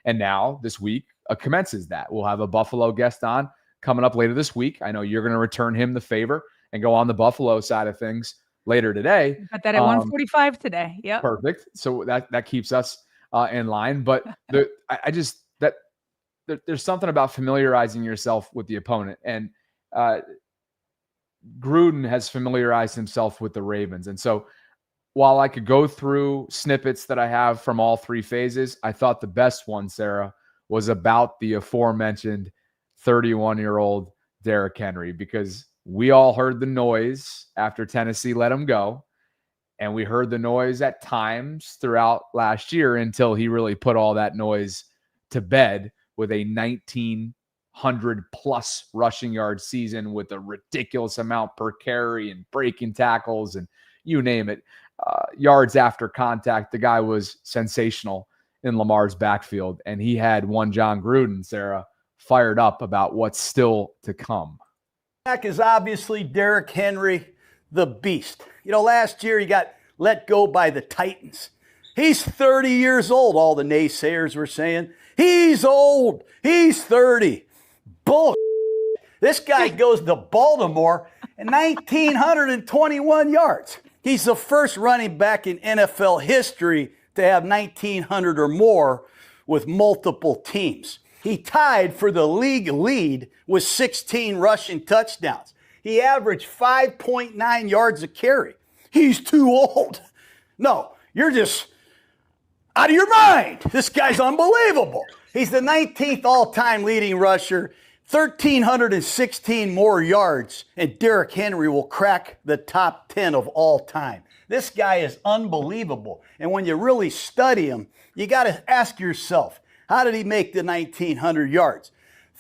S1: And now this week commences that. We'll have a Buffalo guest on coming up later this week. I know you're going to return him the favor and go on the Buffalo side of things later today.
S2: Got that at 1:45 today. Yep.
S1: Perfect. So that keeps us in line. But there's something about familiarizing yourself with the opponent. And Gruden has familiarized himself with the Ravens. And so while I could go through snippets that I have from all 3 phases, I thought the best one, Sarah, was about the aforementioned 31-year-old Derrick Henry, because we all heard the noise after Tennessee let him go. And we heard the noise at times throughout last year until he really put all that noise to bed with a 1,900+ rushing yard season with a ridiculous amount per carry and breaking tackles and you name it. Yards after contact, the guy was sensational in Lamar's backfield. And he had one John Gruden, Sarah, fired up about what's still to come.
S6: Back is obviously Derrick Henry, the beast. Last year he got let go by the Titans. He's 30 years old, all the naysayers were saying. He's old. He's 30. Bull. This guy goes to Baltimore and 1,921 yards. He's the first running back in NFL history to have 1,900 or more with multiple teams. He tied for the league lead with 16 rushing touchdowns. He averaged 5.9 yards a carry. He's too old. No, you're just out of your mind. This guy's unbelievable. He's the 19th all-time leading rusher, 1,316 more yards, and Derrick Henry will crack the top 10 of all time. This guy is unbelievable. And when you really study him, you got to ask yourself, how did he make the 1,900 yards?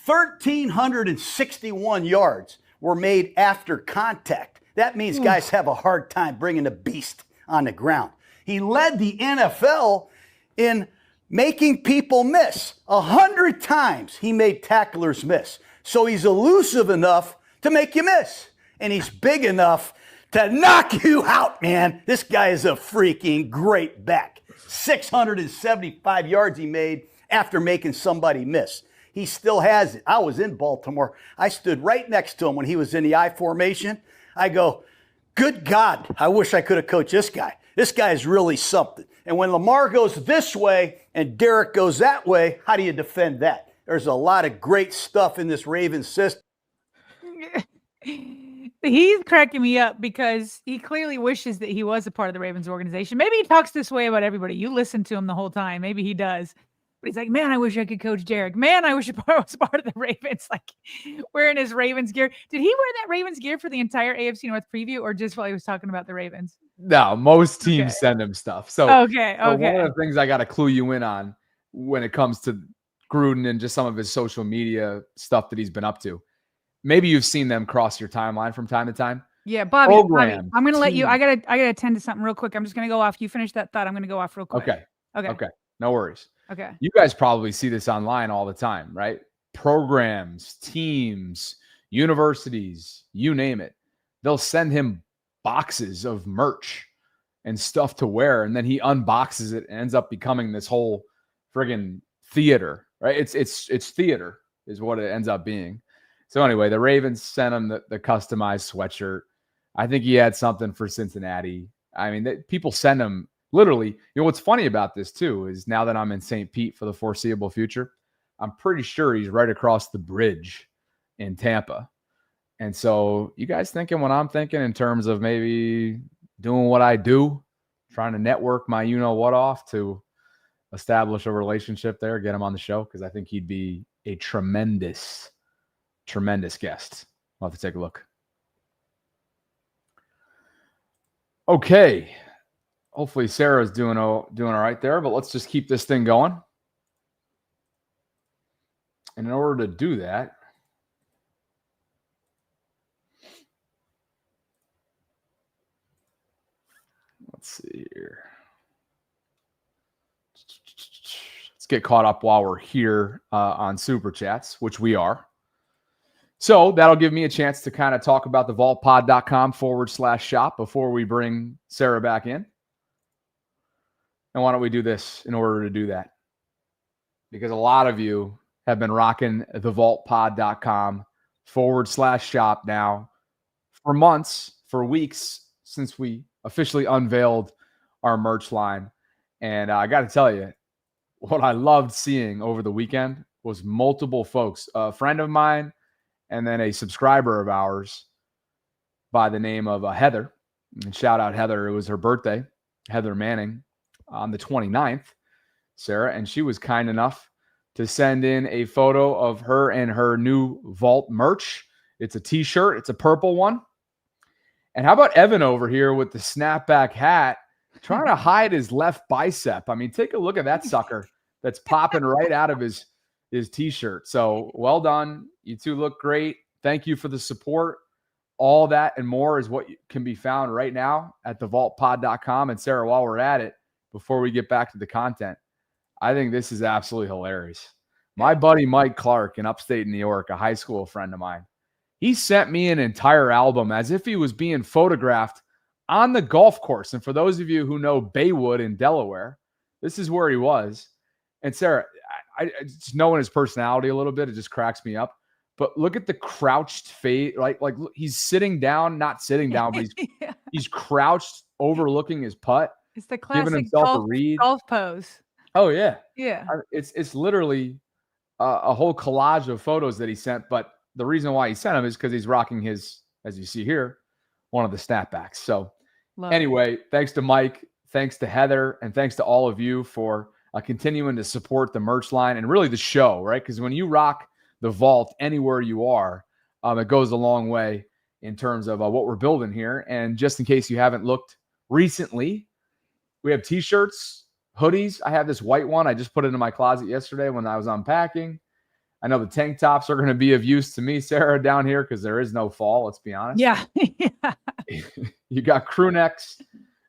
S6: 1,361 yards were made after contact. That means guys have a hard time bringing a beast on the ground. He led the NFL in making people miss. 100 times he made tacklers miss. So he's elusive enough to make you miss. And he's big enough to knock you out, man. This guy is a freaking great back. 675 yards he made after making somebody miss. He still has it. I was in Baltimore. I stood right next to him when he was in the I formation. I go, good God, I wish I could have coached this guy. This guy is really something. And when Lamar goes this way and Derrick goes that way, how do you defend that? There's a lot of great stuff in this Ravens system.
S2: He's cracking me up because he clearly wishes that he was a part of the Ravens organization. Maybe he talks this way about everybody. You listen to him the whole time. Maybe he does. But he's like, man, I wish I could coach Derrick. Man, I wish I was part of the Ravens, like wearing his Ravens gear. Did he wear that Ravens gear for the entire AFC North preview or just while he was talking about the Ravens?
S1: No, most teams send him stuff. So,
S2: okay.
S1: So one of the things I got to clue you in on when it comes to Gruden and just some of his social media stuff that he's been up to. Maybe you've seen them cross your timeline from time to time.
S2: Yeah, Bobby, I'm going to let you. I gotta attend to something real quick. I'm just going to go off. You finish that thought. I'm going to go off real quick.
S1: Okay. No worries.
S2: Okay.
S1: You guys probably see this online all the time, right? Programs, teams, universities, you name it. They'll send him boxes of merch and stuff to wear, and then he unboxes it and ends up becoming this whole friggin' theater, right? It's theater is what it ends up being. So anyway, the Ravens sent him the customized sweatshirt. I think he had something for Cincinnati. I mean, people send him literally. What's funny about this too is now that I'm in St. Pete for the foreseeable future, I'm pretty sure he's right across the bridge in Tampa. And so you guys thinking what I'm thinking in terms of maybe doing what I do, trying to network my you-know-what off to establish a relationship there, get him on the show, because I think he'd be a tremendous guest. We'll have to take a look. Okay. Hopefully Sarah's doing all right there, but let's just keep this thing going. And in order to do that, let's see here. Let's get caught up while we're here on Super Chats, which we are. So that'll give me a chance to kind of talk about the vaultpod.com/shop before we bring Sarah back in. And why don't we do this in order to do that? Because a lot of you have been rocking the vaultpod.com/shop now for months, for weeks, since we officially unveiled our merch line. And I got to tell you, what I loved seeing over the weekend was multiple folks, a friend of mine, and then a subscriber of ours by the name of Heather. And shout out Heather. It was her birthday, Heather Manning, on the 29th, Sarah. And she was kind enough to send in a photo of her and her new Vault merch. It's a t-shirt. It's a purple one. And how about Evan over here with the snapback hat, trying to hide his left bicep? I mean, take a look at that sucker that's popping right out of his t-shirt. So well done. You two look great. Thank you for the support. All that and more is what can be found right now at thevaultpod.com. And Sarah, while we're at it, before we get back to the content, I think this is absolutely hilarious. My buddy Mike Clark in upstate New York, a high school friend of mine, he sent me an entire album as if he was being photographed on the golf course. And for those of you who know Baywood in Delaware, this is where he was. And Sarah, I just knowing his personality a little bit, it just cracks me up. But look at the crouched face, like he's sitting down, not sitting down, but he's crouched, overlooking his putt.
S2: It's the classic
S1: giving himself a read.
S2: Golf pose.
S1: Oh yeah,
S2: yeah.
S1: It's literally a whole collage of photos that he sent. But the reason why he sent them is because he's rocking his, as you see here, one of the snapbacks. So anyway, thanks to Mike, thanks to Heather, and thanks to all of you for continuing to support the merch line and really the show, right? Because when you rock the Vault anywhere you are, it goes a long way in terms of what we're building here. And just in case you haven't looked recently, we have t-shirts, hoodies. I have this white one. I just put it in my closet yesterday when I was unpacking. I know the tank tops are going to be of use to me, Sarah, down here because there is no fall, let's be honest.
S2: Yeah.
S1: You got crew necks,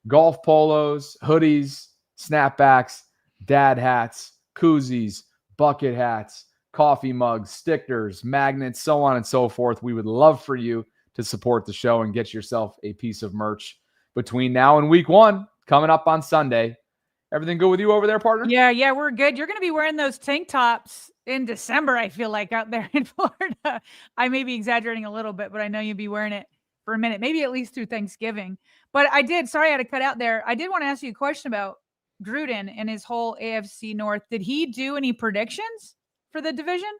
S1: golf polos, hoodies, snapbacks, dad hats, koozies, bucket hats, coffee mugs, stickers, magnets, so on and so forth. We would love for you to support the show and get yourself a piece of merch between now and week 1 coming up on Sunday. Everything good with you over there, partner?
S2: Yeah, we're good. You're going to be wearing those tank tops in December, I feel like, out there in Florida. I may be exaggerating a little bit, but I know you'll be wearing it for a minute, maybe at least through Thanksgiving. But sorry I had to cut out there. I did want to ask you a question about Gruden and his whole AFC North. Did he do any predictions for the division?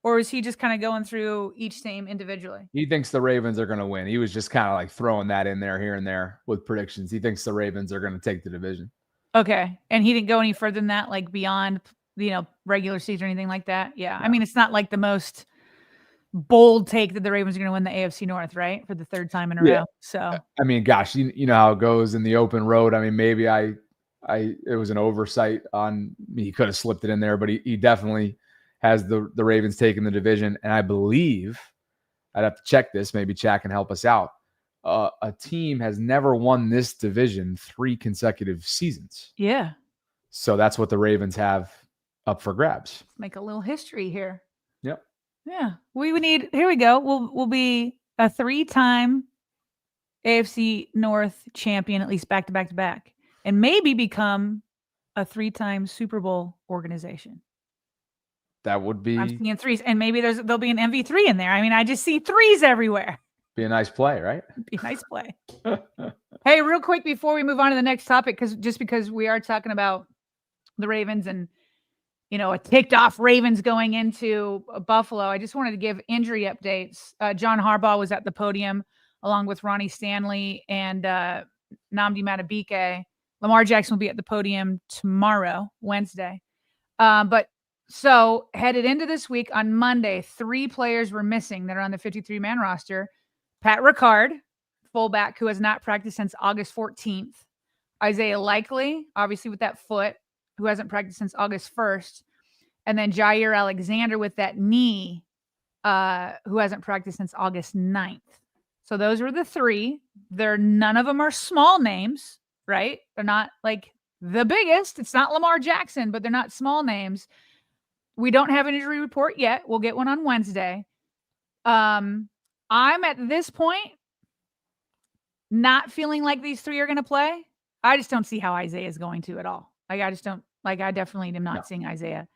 S2: Or is he just kind of going through each team individually?
S1: He thinks the Ravens are going to win. He was just kind of like throwing that in there here and there with predictions. He thinks the Ravens are going to take the division.
S2: Okay. And he didn't go any further than that, like beyond, regular season or anything like that? Yeah. I mean, it's not like the most bold take that the Ravens are going to win the AFC North, right? For the 3rd time in a row. So,
S1: I mean, gosh, you know how it goes in the open road. I mean, maybe it was an oversight on me. He could have slipped it in there, but he definitely has the Ravens taking the division. And I believe, I'd have to check this, maybe Chad can help us out. A team has never won this division 3 consecutive seasons.
S2: Yeah.
S1: So that's what the Ravens have up for grabs.
S2: Let's make a little history here.
S1: Yep.
S2: Yeah. Here we go. We'll be a 3-time AFC North champion, at least back to back to back, and maybe become a 3-time Super Bowl organization.
S1: That would
S2: I'm
S1: be
S2: seeing threes, and maybe there'll be an MV3 in there. I mean, I just see threes everywhere.
S1: a nice play, right?
S2: Be a nice play. Hey, real quick before we move on to the next topic, because we are talking about the Ravens and a ticked off Ravens going into Buffalo, I just wanted to give injury updates. John Harbaugh was at the podium along with Ronnie Stanley and Nnamdi Madubuike. Lamar Jackson will be at the podium tomorrow, Wednesday. But so headed into this week on Monday, 3 players were missing that are on the 53-man roster. Pat Ricard, fullback who has not practiced since August 14th. Isaiah Likely, obviously with that foot, who hasn't practiced since August 1st. And then Jair Alexander with that knee, who hasn't practiced since August 9th. So those were the 3. None of them are small names, right? They're not like the biggest. It's not Lamar Jackson, but they're not small names. We don't have an injury report yet. We'll get one on Wednesday. I'm at this point not feeling like these 3 are going to play. I just don't see how Isaiah is going to at all. Like, I just don't, like, I definitely am not seeing Isaiah.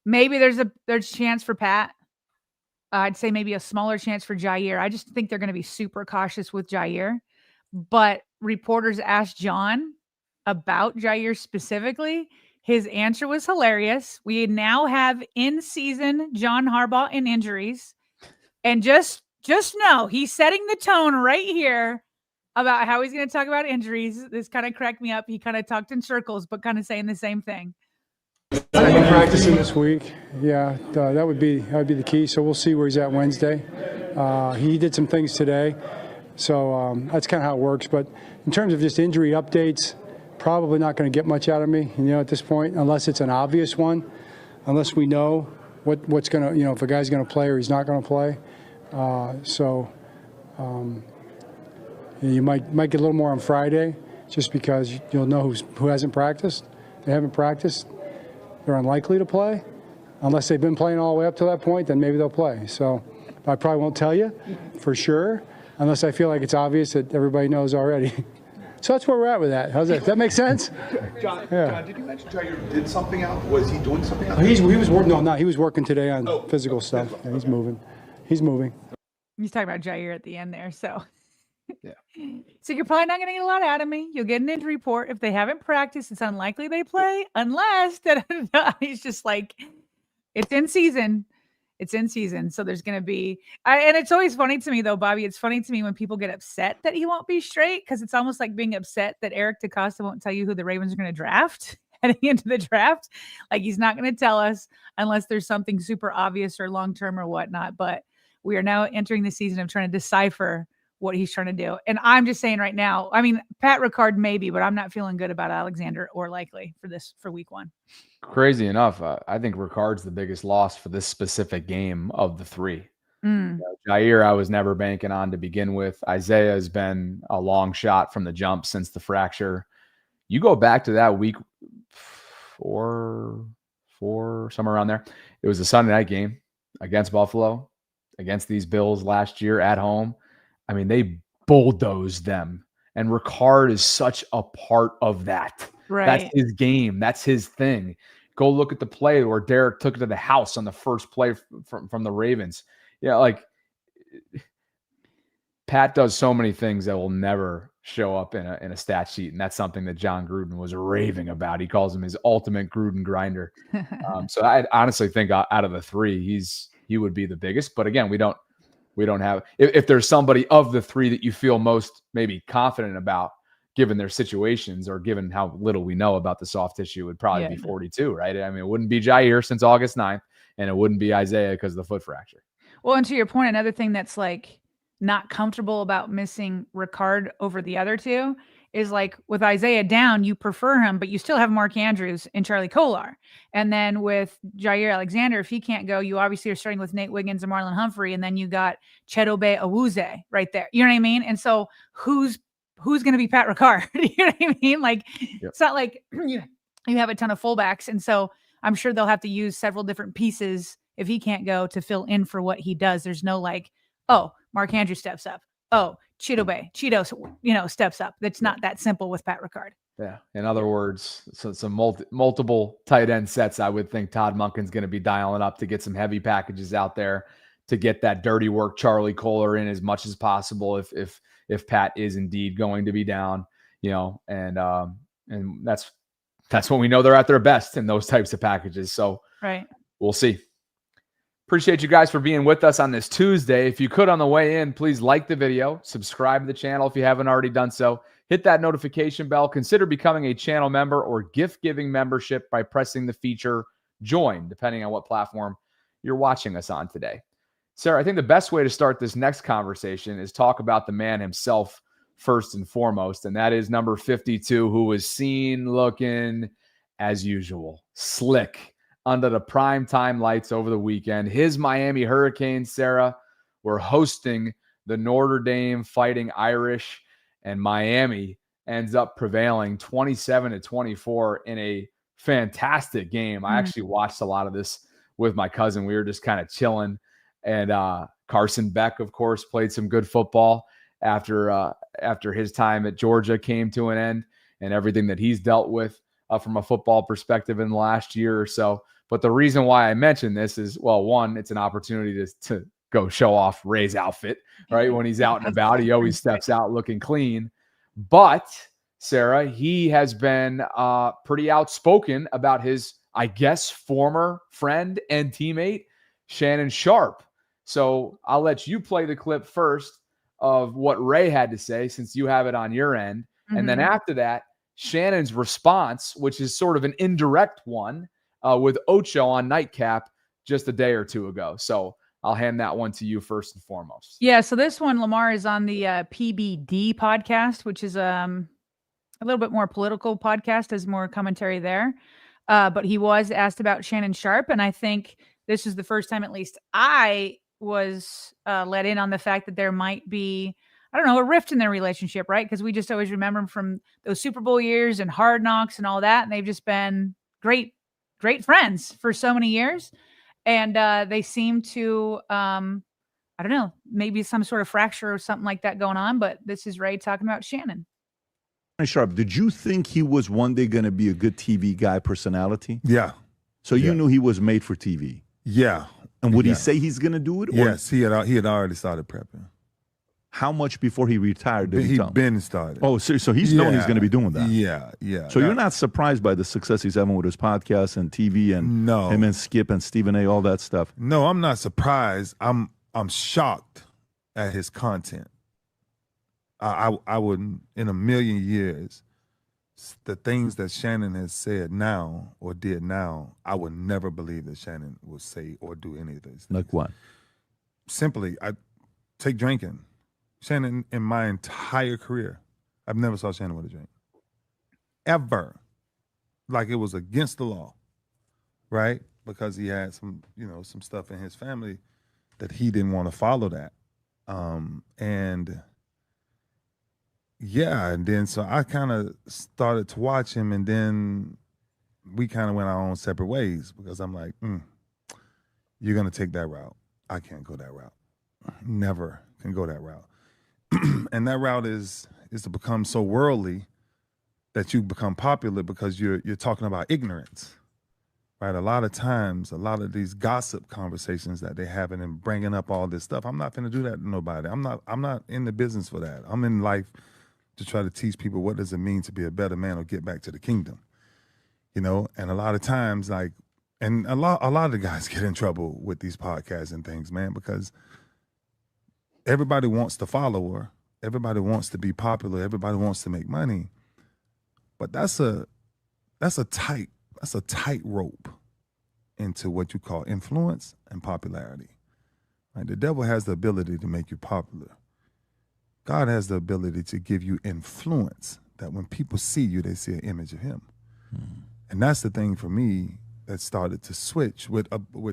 S2: Maybe there's a chance for Pat. I'd say maybe a smaller chance for Jair. I just think they're going to be super cautious with Jair. But reporters asked John about Jair specifically. His answer was hilarious. We now have in-season John Harbaugh in injuries. And just know he's setting the tone right here about how he's going to talk about injuries. This kind of cracked me up. He kind of talked in circles, but kind of saying the same thing.
S7: I've been practicing this week. Yeah, that would be the key. So we'll see where he's at Wednesday. He did some things today, so that's kind of how it works. But in terms of just injury updates, probably not going to get much out of me, at this point, unless it's an obvious one, unless we know what's going to, if a guy's going to play or he's not going to play. You might get a little more on Friday, just because you'll know who hasn't practiced. They haven't practiced. They're unlikely to play. Unless they've been playing all the way up to that point, then maybe they'll play. So I probably won't tell you for sure, unless I feel like it's obvious that everybody knows already. So that's where we're at with that. How's that? Does that make sense?
S8: John, did you mention Jair did something out? Was he doing something out?
S7: He was working. No, he was working today on physical stuff. Yeah, he's moving. He's
S2: talking about Jair at the end there. So,
S1: yeah.
S2: So you're probably not going to get a lot out of me. You'll get an injury report. If they haven't practiced, it's unlikely they play, unless he's just like, it's in season. It's in season. So there's going to be, and it's always funny to me though, Bobby, it's funny to me when people get upset that he won't be straight. Cause it's almost like being upset that Eric DeCosta won't tell you who the Ravens are going to draft heading into the draft. Like, he's not going to tell us unless there's something super obvious or long-term or whatnot. But we are now entering the season of trying to decipher what he's trying to do. And I'm just saying right now, I mean, Pat Ricard maybe, but I'm not feeling good about Alexander or Likely for week 1.
S1: Crazy enough, I think Ricard's the biggest loss for this specific game of the 3. Jair, I was never banking on to begin with. Isaiah has been a long shot from the jump since the fracture. You go back to that week 4, somewhere around there. It was a Sunday night game against Buffalo, against these Bills last year at home. I mean, they bulldozed them. And Ricard is such a part of that.
S2: Right.
S1: That's his game. That's his thing. Go look at the play where Derek took it to the house on the first play from the Ravens. Yeah, like Pat does so many things that will never show up in a stat sheet, and that's something that John Gruden was raving about. He calls him his ultimate Gruden grinder. So I honestly think out of the 3, he would be the biggest. But again, we don't have. If there's somebody of the 3 that you feel most maybe confident about, given their situations or given how little we know about the soft tissue, would probably be 42, right? I mean, it wouldn't be Jair since August 9th, and it wouldn't be Isaiah because of the foot fracture.
S2: Well, and to your point, another thing that's like not comfortable about missing Ricard over the other 2 is like with Isaiah down, you prefer him, but you still have Mark Andrews and Charlie Kolar. And then with Jair Alexander, if he can't go, you obviously are starting with Nate Wiggins and Marlon Humphrey, and then you got Chedobe Awuzie right there. You know what I mean? And so who's going to be Pat Ricard? You know what I mean? Like, It's not like you have a ton of fullbacks. And so I'm sure they'll have to use several different pieces if he can't go to fill in for what he does. There's no like, oh, Mark Andrews steps up. Oh, Cheeto, steps up. That's not that simple with Pat Ricard.
S1: Yeah. In other words, so some multiple tight end sets. I would think Todd Monken's going to be dialing up to get some heavy packages out there to get that dirty work Charlie Kohler in as much as possible. If Pat is indeed going to be down, and that's when we know they're at their best in those types of packages. So
S2: right.
S1: We'll see. Appreciate you guys for being with us on this Tuesday. If you could on the way in, please like the video, subscribe to the channel if you haven't already done so. Hit that notification bell. Consider becoming a channel member or gift-giving membership by pressing the feature join, depending on what platform you're watching us on today. Sarah, I think the best way to start this next conversation is talk about the man himself first and foremost, and that is number 52, who was seen looking, as usual, slick under the primetime lights over the weekend. His Miami Hurricanes, Sarah, were hosting the Notre Dame Fighting Irish, and Miami ends up prevailing 27-24 in a fantastic game. I actually watched a lot of this with my cousin. We were just kind of chilling, and Carson Beck, of course, played some good football after his time at Georgia came to an end and everything that he's dealt with from a football perspective in the last year or so. But the reason why I mention this is, well, one, it's an opportunity to go show off Ray's outfit, right? When he's out and about, he always steps out looking clean. But, Sarah, he has been pretty outspoken about his, I guess, former friend and teammate, Shannon Sharpe. So I'll let you play the clip first of what Ray had to say, since you have it on your end. And then after that, Shannon's response, which is sort of an indirect one, with Ocho on Nightcap just a day or two ago. So I'll hand that one to you first and foremost.
S2: Yeah, so this one, Lamar, is on the PBD podcast, which is a little bit more political podcast, has more commentary there. But he was asked about Shannon Sharpe, and I think this is the first time, at least I was let in on the fact that there might be, I don't know, a rift in their relationship, right? Because we just always remember them from those Super Bowl years and Hard Knocks and all that, and they've just been great friends for so many years. And they seem to, I don't know, maybe some sort of fracture or something like that going on. But this is Ray talking about Shannon.
S9: Sharpe, did you think he was one day going to be a good TV guy personality?
S10: Yeah.
S9: So you knew he was made for TV?
S10: Yeah.
S9: And would he say he's going to do it?
S10: Yes, he had already started prepping.
S9: How much before he retired did he tell him?
S10: Been started.
S9: Oh, so he's known he's going to be doing that.
S10: Yeah.
S9: So you're not surprised by the success he's having with his podcast and TV and him and Skip and Stephen A., all that stuff?
S10: No, I'm not surprised. I'm shocked at his content. I wouldn't, in a million years, the things that Shannon has said now or did now, I would never believe that Shannon would say or do any of these things.
S9: Like what?
S10: Simply, I take drinking. Shannon, in my entire career, I've never saw Shannon with a drink. Ever. Like it was against the law, right? Because he had some stuff in his family that he didn't want to follow that. And then so I kind of started to watch him, and then we kind of went our own separate ways because I'm like, you're going to take that route. I can't go that route. Never can go that route. And that route is to become so worldly that you become popular because you're talking about ignorance, right? A lot of times, a lot of these gossip conversations that they're having and bringing up all this stuff, I'm not going to do that to nobody. I'm not in the business for that. I'm in life to try to teach people what does it mean to be a better man or get back to the kingdom, And a lot of times, a lot of the guys get in trouble with these podcasts and things, man, because everybody wants the follower. Everybody wants to be popular. Everybody wants to make money. But that's a tight rope into what you call influence and popularity. Right? The devil has the ability to make you popular. God has the ability to give you influence that when people see you, they see an image of him. And that's the thing for me that started to switch with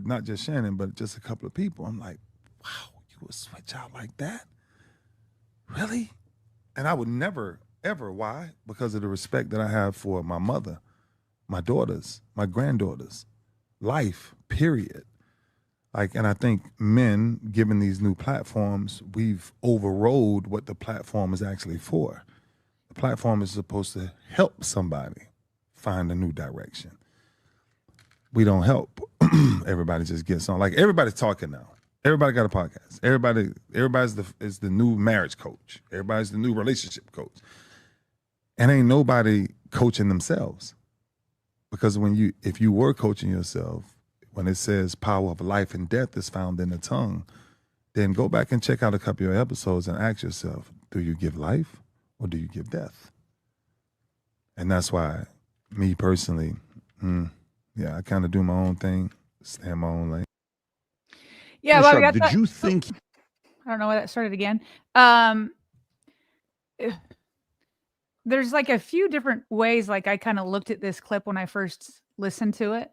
S10: not just Shannon, but just a couple of people. I'm like, wow. You would switch out like that? Really? And I would never, ever. Why? Because of the respect that I have for my mother, my daughters, my granddaughters, life, period. And I think men, given these new platforms, we've overrode what the platform is actually for. The platform is supposed to help somebody find a new direction. We don't help. Everybody just gets on. Like, everybody's talking now. Everybody got a podcast. Everybody's is the new marriage coach. Everybody's the new relationship coach. And ain't nobody coaching themselves. Because if you were coaching yourself, when it says power of life and death is found in the tongue, then go back and check out a couple of your episodes and ask yourself, do you give life or do you give death? And that's why, me personally, I kind of do my own thing, stay in my own lane.
S2: Yeah,
S9: Bishop,
S2: Bobby,
S9: did you think?
S2: I don't know why that started again. There's like a few different ways, like I kind of looked at this clip when I first listened to it.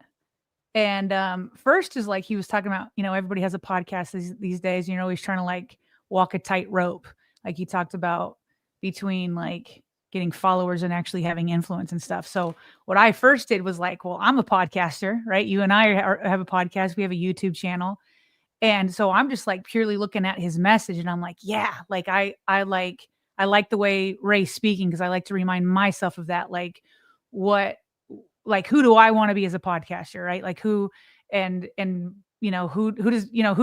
S2: And first is like he was talking about, everybody has a podcast these days, he's trying to like walk a tightrope. Like he talked about between like getting followers and actually having influence and stuff. So what I first did was like, well, I'm a podcaster, right? You and I have a podcast. We have a YouTube channel. And so I'm just like purely looking at his message and I'm like, yeah, like I like the way Ray's speaking because I like to remind myself of that. Like who do I want to be as a podcaster, right? Like who do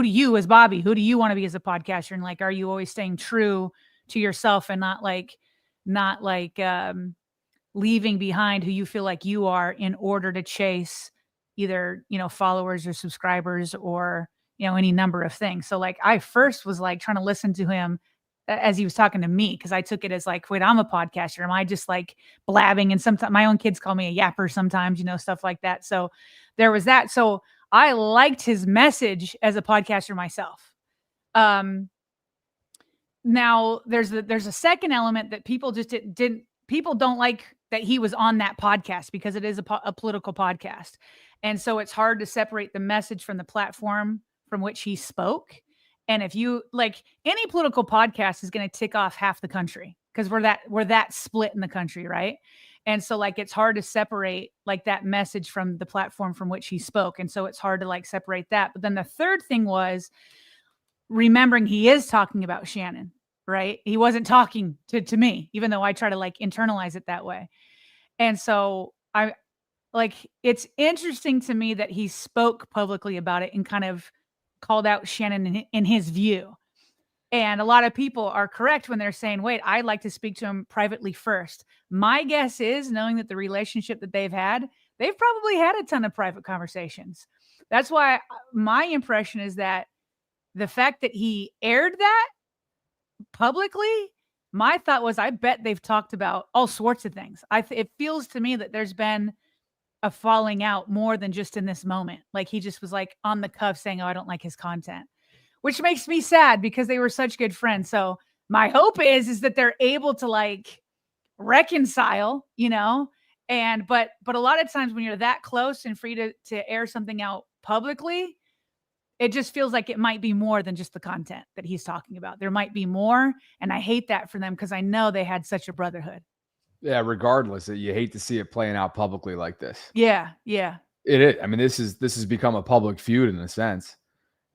S2: you as Bobby, who do you want to be as a podcaster? And like, are you always staying true to yourself and not leaving behind who you feel like you are in order to chase either, followers or subscribers or, any number of things. So like I first was like trying to listen to him as he was talking to me, because I took it as like, wait, I'm a podcaster. Am I just like blabbing? And sometimes my own kids call me a yapper sometimes, stuff like that. So there was that. So I liked his message as a podcaster myself. Now there's a second element that people just people don't like that he was on that podcast because it is a political podcast. And so it's hard to separate the message from the platform from which he spoke. And if you like any political podcast is going to tick off half the country because we're that split in the country. Right. And so like, it's hard to separate like that message from the platform from which he spoke. And so it's hard to like separate that. But then the third thing was remembering he is talking about Shannon, right? He wasn't talking to me, even though I try to like internalize it that way. And so it's interesting to me that he spoke publicly about it and kind of called out Shannon in his view. And a lot of people are correct when they're saying, wait, I'd like to speak to him privately first. My guess is, knowing that the relationship that they've probably had a ton of private conversations. That's why my impression is that the fact that he aired that publicly, my thought was, I bet they've talked about all sorts of things. It feels to me that there's been a falling out more than just in this moment. Like he just was like on the cuff saying, oh, I don't like his content, which makes me sad because they were such good friends. So my hope is that they're able to like reconcile, and, but a lot of times when you're that close and free to air something out publicly, it just feels like it might be more than just the content that he's talking about. There might be more. And I hate that for them because I know they had such a brotherhood.
S1: Yeah, regardless, you hate to see it playing out publicly like this.
S2: Yeah, yeah.
S1: It is. I mean, this has become a public feud in a sense,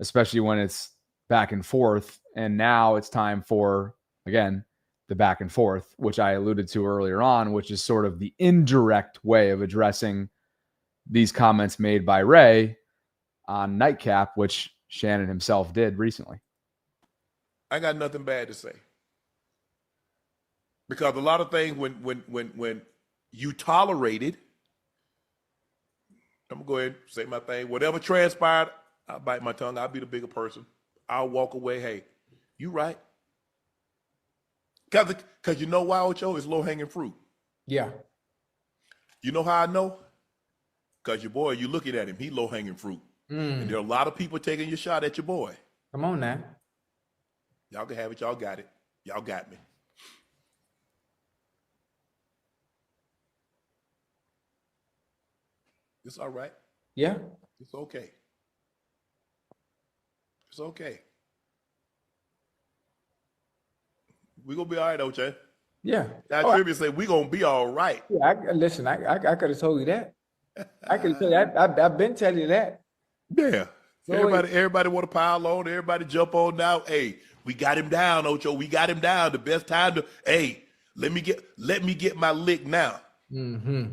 S1: especially when it's back and forth. And now it's time for, again, the back and forth, which I alluded to earlier on, which is sort of the indirect way of addressing these comments made by Ray on Nightcap, which Shannon himself did recently.
S11: I got nothing bad to say. Because a lot of things when you tolerate it, I'm gonna go ahead and say my thing. Whatever transpired, I'll bite my tongue. I'll be the bigger person. I'll walk away. Hey, you right. Cause you know why, Ocho? It's low-hanging fruit.
S12: Yeah.
S11: You know how I know? Cause your boy, you looking at him, he low-hanging fruit. And there are a lot of people taking your shot at your boy.
S12: Come on now.
S11: Y'all can have it. Y'all got it. Y'all got me. It's all right.
S12: Yeah.
S11: It's okay. It's okay. We're going to be all right, OJ.
S12: Yeah.
S11: That tribute say we're going to be all right.
S12: Yeah, listen, I could have told you that. I could have told you that. I've been telling you that.
S11: Yeah.
S12: So
S11: everybody want to pile on. Everybody jump on now. Hey, we got him down, Ocho. We got him down. The best time to, hey, Let me get my lick now.
S13: Mm-hmm.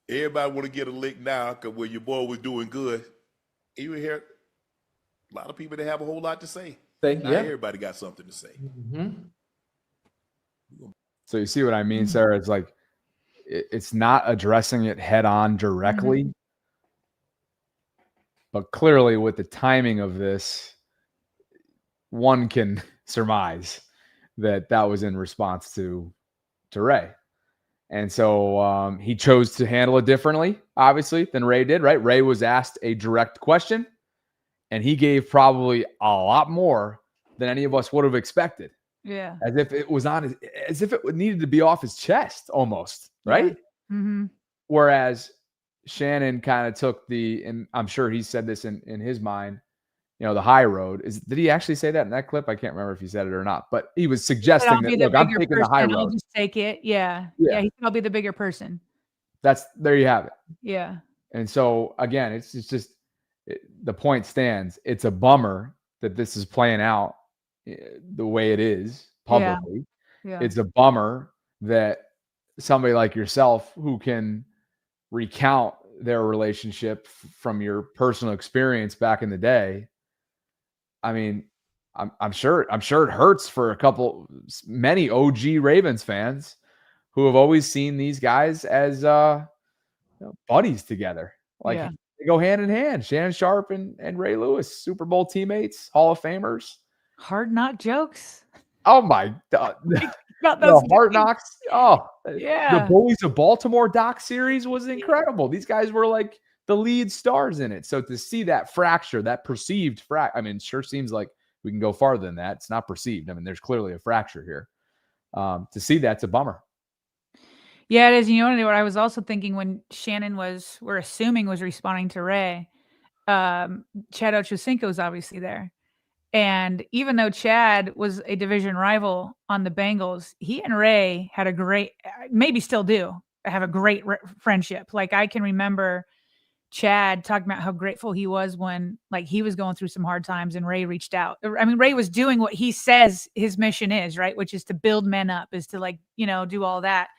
S11: Everybody want to get a lick now because when your boy was doing good, you hear a lot of people that have a whole lot to say. Not everybody got something to say.
S13: Mm-hmm.
S1: So you see what I mean, Sarah? It's like it's not addressing it head on directly, but clearly with the timing of this, one can surmise that was in response to Ray. And so he chose to handle it differently, obviously, than Ray did, right? Ray was asked a direct question, and he gave probably a lot more than any of us would have expected.
S2: Yeah.
S1: As if it was as if it needed to be off his chest almost, right?
S2: Yeah. Mm-hmm.
S1: Whereas Shannon kind of took and I'm sure he said this in his mind, the high road. Did he actually say that in that clip? I can't remember if he said it or not, but he was suggesting that, look, I'm taking the high road.
S2: I'll just take it. Yeah. He said, I'll be the bigger person.
S1: There you have it.
S2: Yeah.
S1: And so again, it's just the point stands. It's a bummer that this is playing out the way it is publicly.
S2: Yeah.
S1: It's a bummer that somebody like yourself who can recount their relationship from your personal experience back in the day. I mean, I'm sure it hurts for many OG Ravens fans who have always seen these guys as buddies together. Like they go hand in hand. Shannon Sharpe and Ray Lewis, Super Bowl teammates, Hall of Famers.
S2: Hard Knock jokes.
S1: Oh my God.
S2: The
S1: Hard Knocks. Oh,
S2: yeah.
S1: The Bullies of Baltimore doc series was incredible. These guys were like the lead stars in it. So to see that fracture, that perceived I mean, it sure seems like we can go farther than that. It's not perceived. I mean, there's clearly a fracture here. To see that's a bummer.
S2: Yeah, it is. You know what I was also thinking when Shannon we're assuming was responding to Ray, Chad Ochocinco was obviously there. And even though Chad was a division rival on the Bengals, he and Ray had a great, maybe still do, have a great friendship. Like I can remember Chad talking about how grateful he was when like he was going through some hard times and Ray reached out. I mean, Ray was doing what he says his mission is, right? Which is to build men up, is to like, do all that.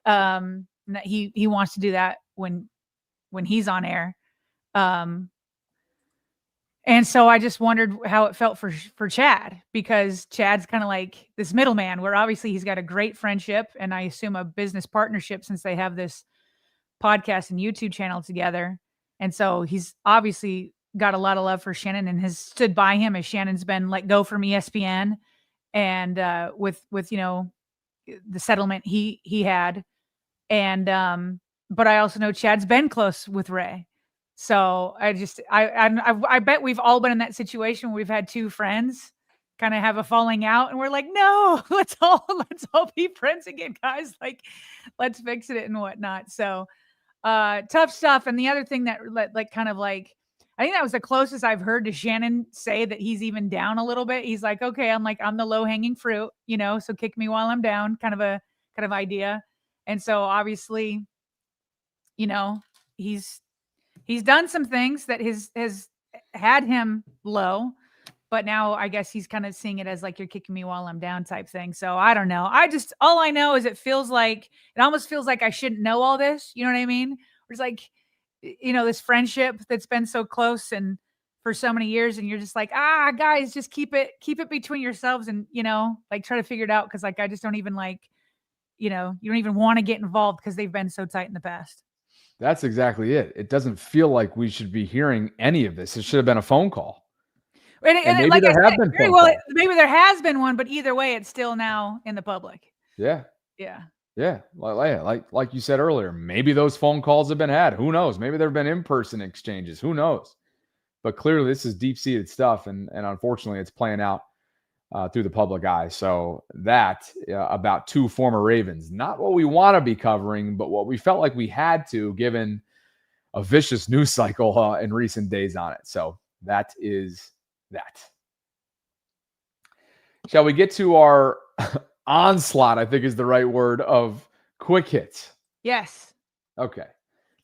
S2: And that he wants to do that when he's on air. And so I just wondered how it felt for Chad, because Chad's kind of like this middleman where obviously he's got a great friendship and I assume a business partnership since they have this podcast and YouTube channel together. And so he's obviously got a lot of love for Shannon and has stood by him as Shannon's been let go from ESPN and with the settlement he had. And but I also know Chad's been close with Ray. So I bet we've all been in that situation where we've had two friends kind of have a falling out and we're like, no, let's all be friends again, guys. Like, let's fix it and whatnot. So tough stuff. And the other thing that I think that was the closest I've heard to Shannon say that he's even down a little bit. He's like, okay, I'm the low hanging fruit, so kick me while I'm down, kind of idea. And so obviously, he's done some things that has had him low, but now I guess he's kind of seeing it as like, you're kicking me while I'm down type thing. So I don't know. All I know is it almost feels like I shouldn't know all this. You know what I mean? It's like, this friendship that's been so close and for so many years, and you're just like, guys, just keep it between yourselves and, like try to figure it out. Cause like, I just don't even you don't even want to get involved because they've been so tight in the past.
S1: That's exactly it. It doesn't feel like we should be hearing any of this. It should have been a phone call.
S2: And maybe
S1: like there have been phone calls.
S2: Maybe there has been one, but either way, it's still now in the public.
S1: Yeah.
S2: Yeah.
S1: Yeah. Like you said earlier, maybe those phone calls have been had. Who knows? Maybe there have been in-person exchanges. Who knows? But clearly this is deep-seated stuff. And unfortunately, it's playing out through the public eye. So that about two former Ravens, not what we want to be covering, but what we felt like we had to, given a vicious news cycle in recent days on it. So that is that. Shall we get to our onslaught, I think is the right word, of quick hits?
S2: Yes.
S1: Okay.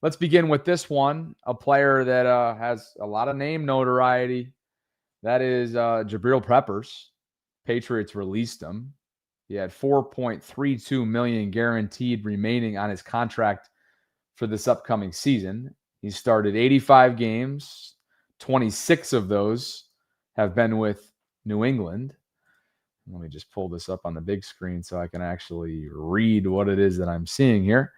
S1: Let's begin with this one, a player that has a lot of name notoriety. That is Jabril Peppers. Patriots released him. He had $4.32 million guaranteed remaining on his contract for this upcoming season. He started 85 games. 26 of those have been with New England. Let me just pull this up on the big screen so I can actually read what it is that I'm seeing here.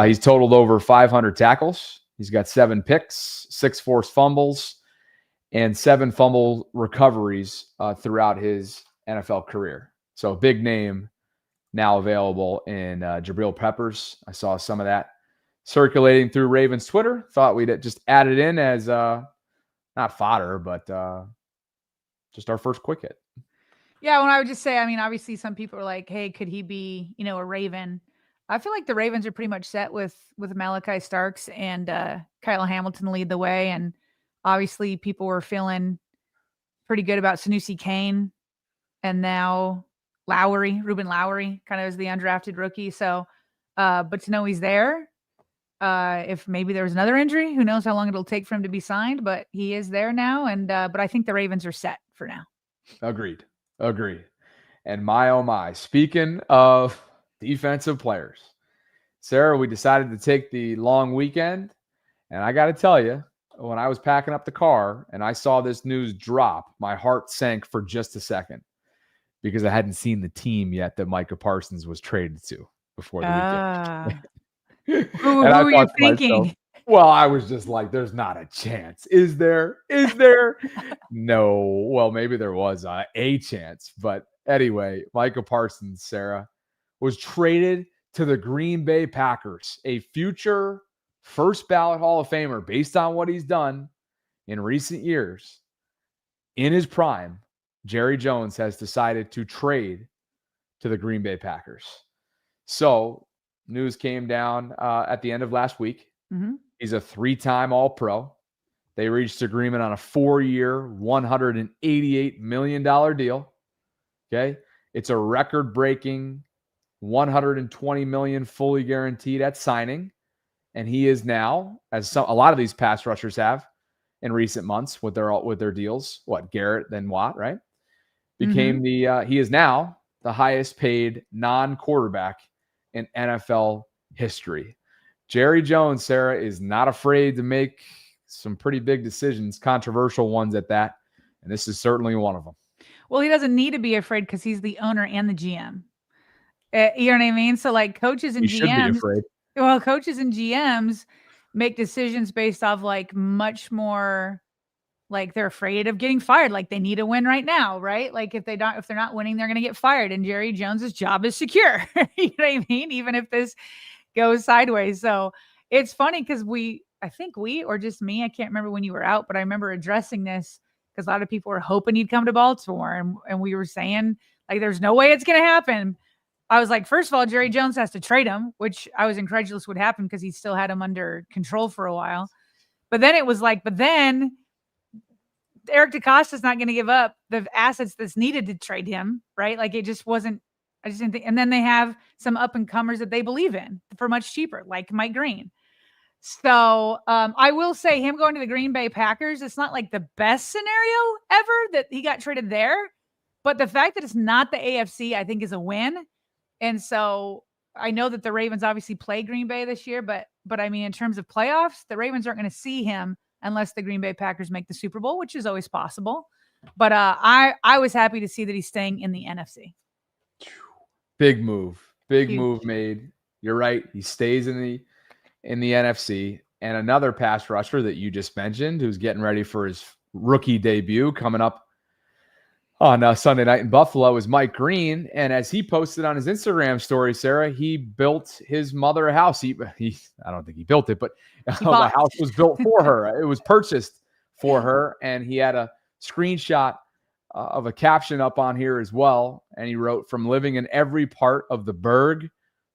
S1: He's totaled over 500 tackles. He's got 7 picks, 6 forced fumbles, and 7 fumble recoveries throughout his NFL career. So a big name now available in Jabril Peppers. I saw some of that circulating through Ravens Twitter. Thought we'd just add it in as not fodder, but just our first quick hit.
S2: Yeah, when I would just say, I mean, obviously some people are like, hey, could he be, a Raven? I feel like the Ravens are pretty much set with Malachi Starks and Kyle Hamilton lead the way. And obviously people were feeling pretty good about Sanusi Kane. And now Ruben Lowry, kind of as the undrafted rookie. So, but to know he's there, if maybe there was another injury, who knows how long it'll take for him to be signed, but he is there now. And, but I think the Ravens are set for now.
S1: Agreed. And my, oh my, speaking of defensive players, Sarah, we decided to take the long weekend. And I got to tell you, when I was packing up the car and I saw this news drop, my heart sank for just a second because I hadn't seen the team yet that Micah Parsons was traded to before the weekend.
S2: Who are you thinking?
S1: Well, I was just like, there's not a chance. Is there? No. Well, maybe there was a chance. But anyway, Micah Parsons, Sarah, was traded to the Green Bay Packers, a future first ballot Hall of Famer based on what he's done in recent years. In his prime, Jerry Jones has decided to trade to the Green Bay Packers. So news came down at the end of last week.
S2: Mm-hmm.
S1: He's a 3-time All-Pro. They reached agreement on a 4-year, $188 million deal. Okay. It's a record-breaking $120 million fully guaranteed at signing. And he is now, as a lot of these pass rushers have in recent months with their deals, Garrett, then Watt, right? Became he is now the highest paid non-quarterback in NFL history. Jerry Jones, Sarah, is not afraid to make some pretty big decisions, controversial ones at that. And this is certainly one of them.
S2: Well, he doesn't need to be afraid because he's the owner and the GM. You know what I mean? So like coaches and
S1: Should be
S2: GMs,
S1: afraid.
S2: well, coaches and GMs make decisions based off like much more like they're afraid of getting fired. Like they need a win right now, right? Like if they're not winning, they're going to get fired. And Jerry Jones's job is secure. You know what I mean? Even if this goes sideways. So it's funny because I think or just me, I can't remember when you were out, but I remember addressing this because a lot of people were hoping he'd come to Baltimore. And we were saying like, there's no way it's going to happen. I was like, first of all, Jerry Jones has to trade him, which I was incredulous would happen because he still had him under control for a while. But then it was like, Eric DeCosta's not going to give up the assets that's needed to trade him, right? Like it just wasn't, I just didn't think. And then they have some up and comers that they believe in for much cheaper, like Mike Green. So I will say him going to the Green Bay Packers, it's not like the best scenario ever that he got traded there. But the fact that it's not the AFC, I think is a win. And so I know that the Ravens obviously play Green Bay this year, but I mean, in terms of playoffs, the Ravens aren't going to see him unless the Green Bay Packers make the Super Bowl, which is always possible. But I was happy to see that he's staying in the NFC.
S1: Big move made. You're right. He stays in the NFC. And another pass rusher that you just mentioned, who's getting ready for his rookie debut coming up on Sunday night in Buffalo, is Mike Green. And as he posted on his Instagram story, Sarah, he built his mother a house. I don't think he built it, but the house was built for her. It was purchased for her. And he had a screenshot of a caption up on here as well. And he wrote, from living in every part of the burg,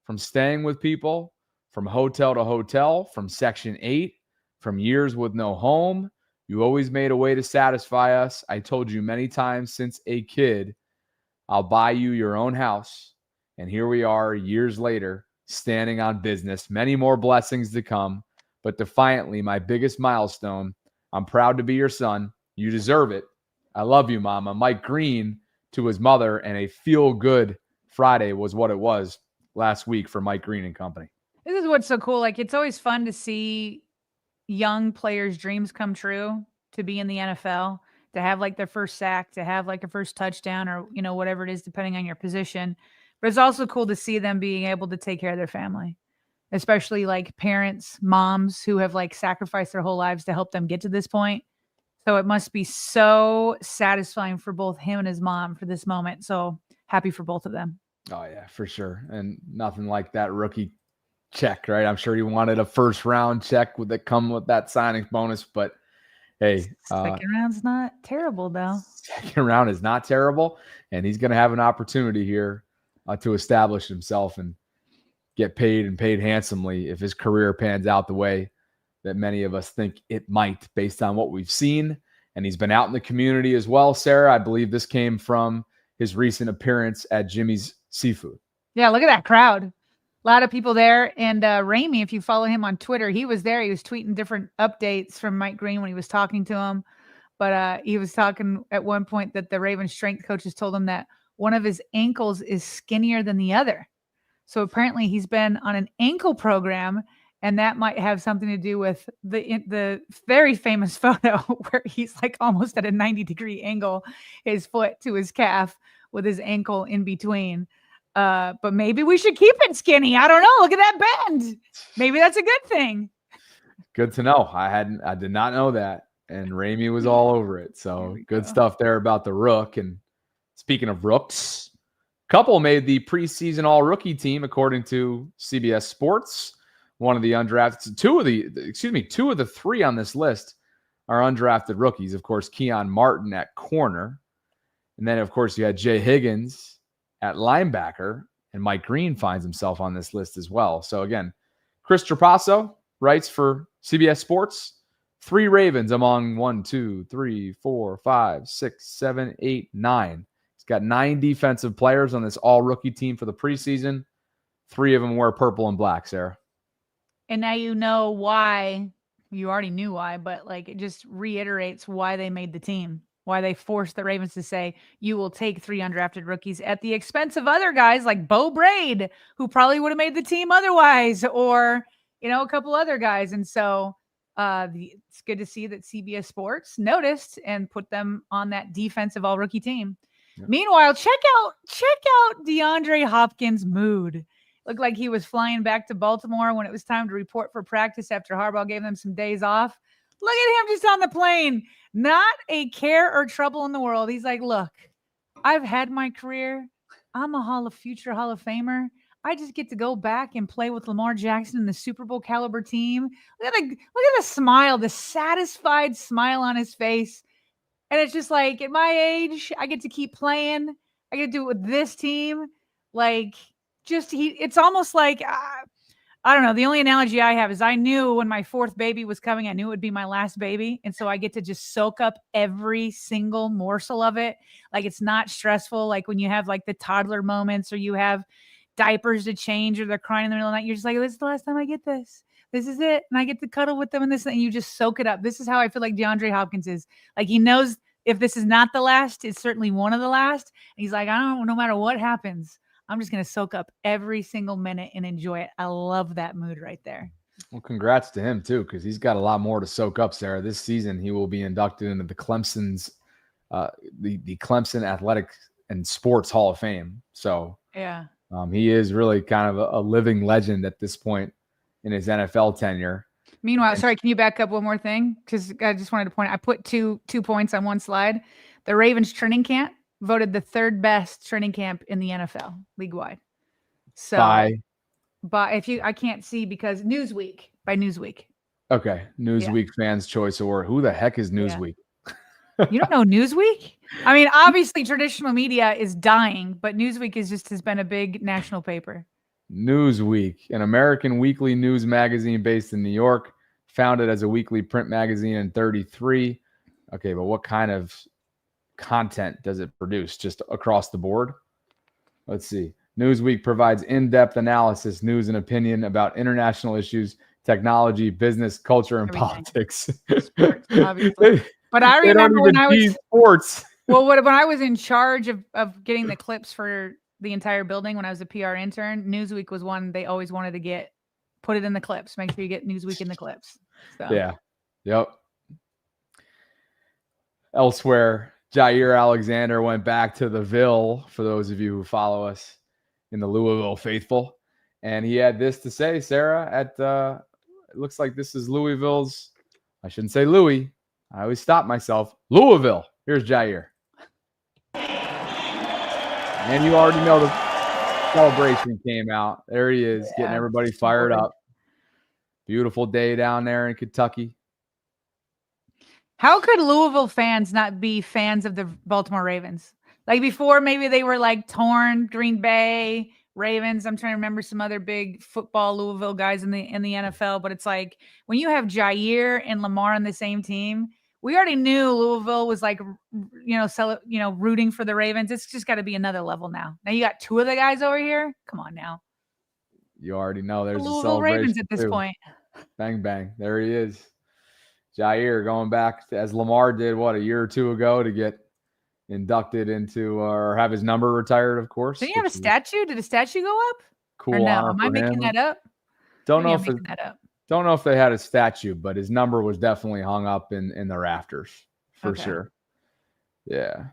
S1: from staying with people, from hotel to hotel, from Section 8, from years with no home, you always made a way to satisfy us. I told you many times since a kid, I'll buy you your own house. And here we are years later, standing on business, many more blessings to come. But defiantly, my biggest milestone, I'm proud to be your son. You deserve it. I love you, Mama. Mike Green to his mother, and a feel-good Friday was what it was last week for Mike Green and company.
S2: This is what's so cool. Like, it's always fun to see young players' dreams come true, to be in the NFL, to have like their first sack, to have like a first touchdown, or, you know, whatever it is, depending on your position. But it's also cool to see them being able to take care of their family, especially like parents, moms who have like sacrificed their whole lives to help them get to this point. So it must be so satisfying for both him and his mom for this moment. So happy for both of them.
S1: Oh yeah, for sure. And nothing like that rookie check, right? I'm sure he wanted a first round check that come with that signing bonus, but hey,
S2: second round's not terrible though.
S1: Second round is not terrible, and he's going to have an opportunity here to establish himself and get paid, and paid handsomely, if his career pans out the way that many of us think it might, based on what we've seen. And he's been out in the community as well, Sarah. I believe this came from his recent appearance at Jimmy's Seafood.
S2: Yeah, look at that crowd. A lot of people there. And Ramey, if you follow him on Twitter, he was there. He was tweeting different updates from Mike Green when he was talking to him. But he was talking at one point that the Ravens strength coaches told him that one of his ankles is skinnier than the other. So apparently he's been on an ankle program, and that might have something to do with the very famous photo where he's like almost at a 90-degree angle, his foot to his calf with his ankle in between. But maybe we should keep it skinny. I don't know. Look at that bend. Maybe that's a good thing.
S1: Good to know. I did not know that. And Ramey was all over it. So good stuff there about the rook. And speaking of rooks, couple made the preseason all-rookie team, according to CBS Sports. One of the undrafted, two of the three on this list are undrafted rookies. Of course, Keon Martin at corner. And then, of course, you had Jay Higgins at linebacker. And Mike Green finds himself on this list as well. So, again, Chris Trapasso writes for CBS Sports. 3 Ravens among 1, 2, 3, 4, 5, 6, 7, 8, 9. He's got 9 defensive players on this all-rookie team for the preseason. 3 of them wear purple and black, Sarah.
S2: And now you know why. You already knew why, but like it just reiterates why they made the team, why they forced the Ravens to say, you will take 3 undrafted rookies at the expense of other guys like Bo Braid, who probably would have made the team otherwise, or, you know, a couple other guys. And so it's good to see that CBS Sports noticed and put them on that defensive all-rookie team. Yep. Meanwhile, check out DeAndre Hopkins' mood. Looked like he was flying back to Baltimore when it was time to report for practice after Harbaugh gave them some days off. Look at him just on the plane. Not a care or trouble in the world. He's like, look, I've had my career. I'm a future Hall of Famer. I just get to go back and play with Lamar Jackson and the Super Bowl caliber team. Look at the smile, the satisfied smile on his face. And it's just like, at my age, I get to keep playing. I get to do it with this team. Like, it's almost like, I don't know. The only analogy I have is I knew when my 4th baby was coming, I knew it would be my last baby. And so I get to just soak up every single morsel of it. Like, it's not stressful. Like when you have like the toddler moments, or you have diapers to change, or they're crying in the middle of the night. You're just like, this is the last time I get this. This is it. And I get to cuddle with them and this, and you just soak it up. This is how I feel like DeAndre Hopkins is. Like, he knows if this is not the last, it's certainly one of the last. And he's like, I don't know, no matter what happens, I'm just going to soak up every single minute and enjoy it. I love that mood right there.
S1: Well, congrats to him too, because he's got a lot more to soak up, Sarah. This season, he will be inducted into the Clemson's, the Clemson Athletic and Sports Hall of Fame. So
S2: yeah,
S1: he is really kind of a living legend at this point in his NFL tenure.
S2: Meanwhile, sorry, can you back up one more thing? Because I just wanted to point out, I put two points on one slide. The Ravens training camp voted the 3rd best training camp in the NFL league wide. So I can't see because Newsweek.
S1: Okay. Newsweek Fans Choice Award. Who the heck is Newsweek?
S2: Yeah. You don't know Newsweek? I mean, obviously traditional media is dying, but Newsweek has been a big national paper.
S1: Newsweek, an American weekly news magazine based in New York, founded as a weekly print magazine in 1933. Okay, but what kind of content does it produce? Just across the board? Let's see. Newsweek provides in-depth analysis, news, and opinion about international issues, technology, business, culture, and politics.
S2: Sports, obviously. But I remember when I was
S1: sports.
S2: Well, when I was in charge of getting the clips for the entire building when I was a PR intern, Newsweek was one they always wanted to put it in the clips. Make sure you get Newsweek in the clips. So.
S1: Yeah. Yep. Elsewhere, Jair Alexander went back to the Ville, for those of you who follow us in the Louisville faithful. And he had this to say, Sarah, it looks like this is Louisville's, I shouldn't say Louis. I always stop myself. Louisville. Here's Jair. And you already know the celebration came out. There he is, getting everybody fired up. Beautiful day down there in Kentucky.
S2: How could Louisville fans not be fans of the Baltimore Ravens? Like before, maybe they were like torn, Green Bay, Ravens. I'm trying to remember some other big football Louisville guys in the NFL, but it's like when you have Jair and Lamar on the same team, we already knew Louisville was like, rooting for the Ravens. It's just got to be another level now. Now you got two of the guys over here. Come on now.
S1: You already know there's
S2: Louisville
S1: a celebration
S2: Ravens at this
S1: too.
S2: point.
S1: Bang, bang. There he is. Jair going back as Lamar did, a year or two ago to get inducted into or have his number retired, of course.
S2: Did he have a statue? Did a statue go up?
S1: Cool.
S2: Or no? Am I making that up?
S1: Don't know if they had a statue, but his number was definitely hung up in the rafters for sure. Yeah.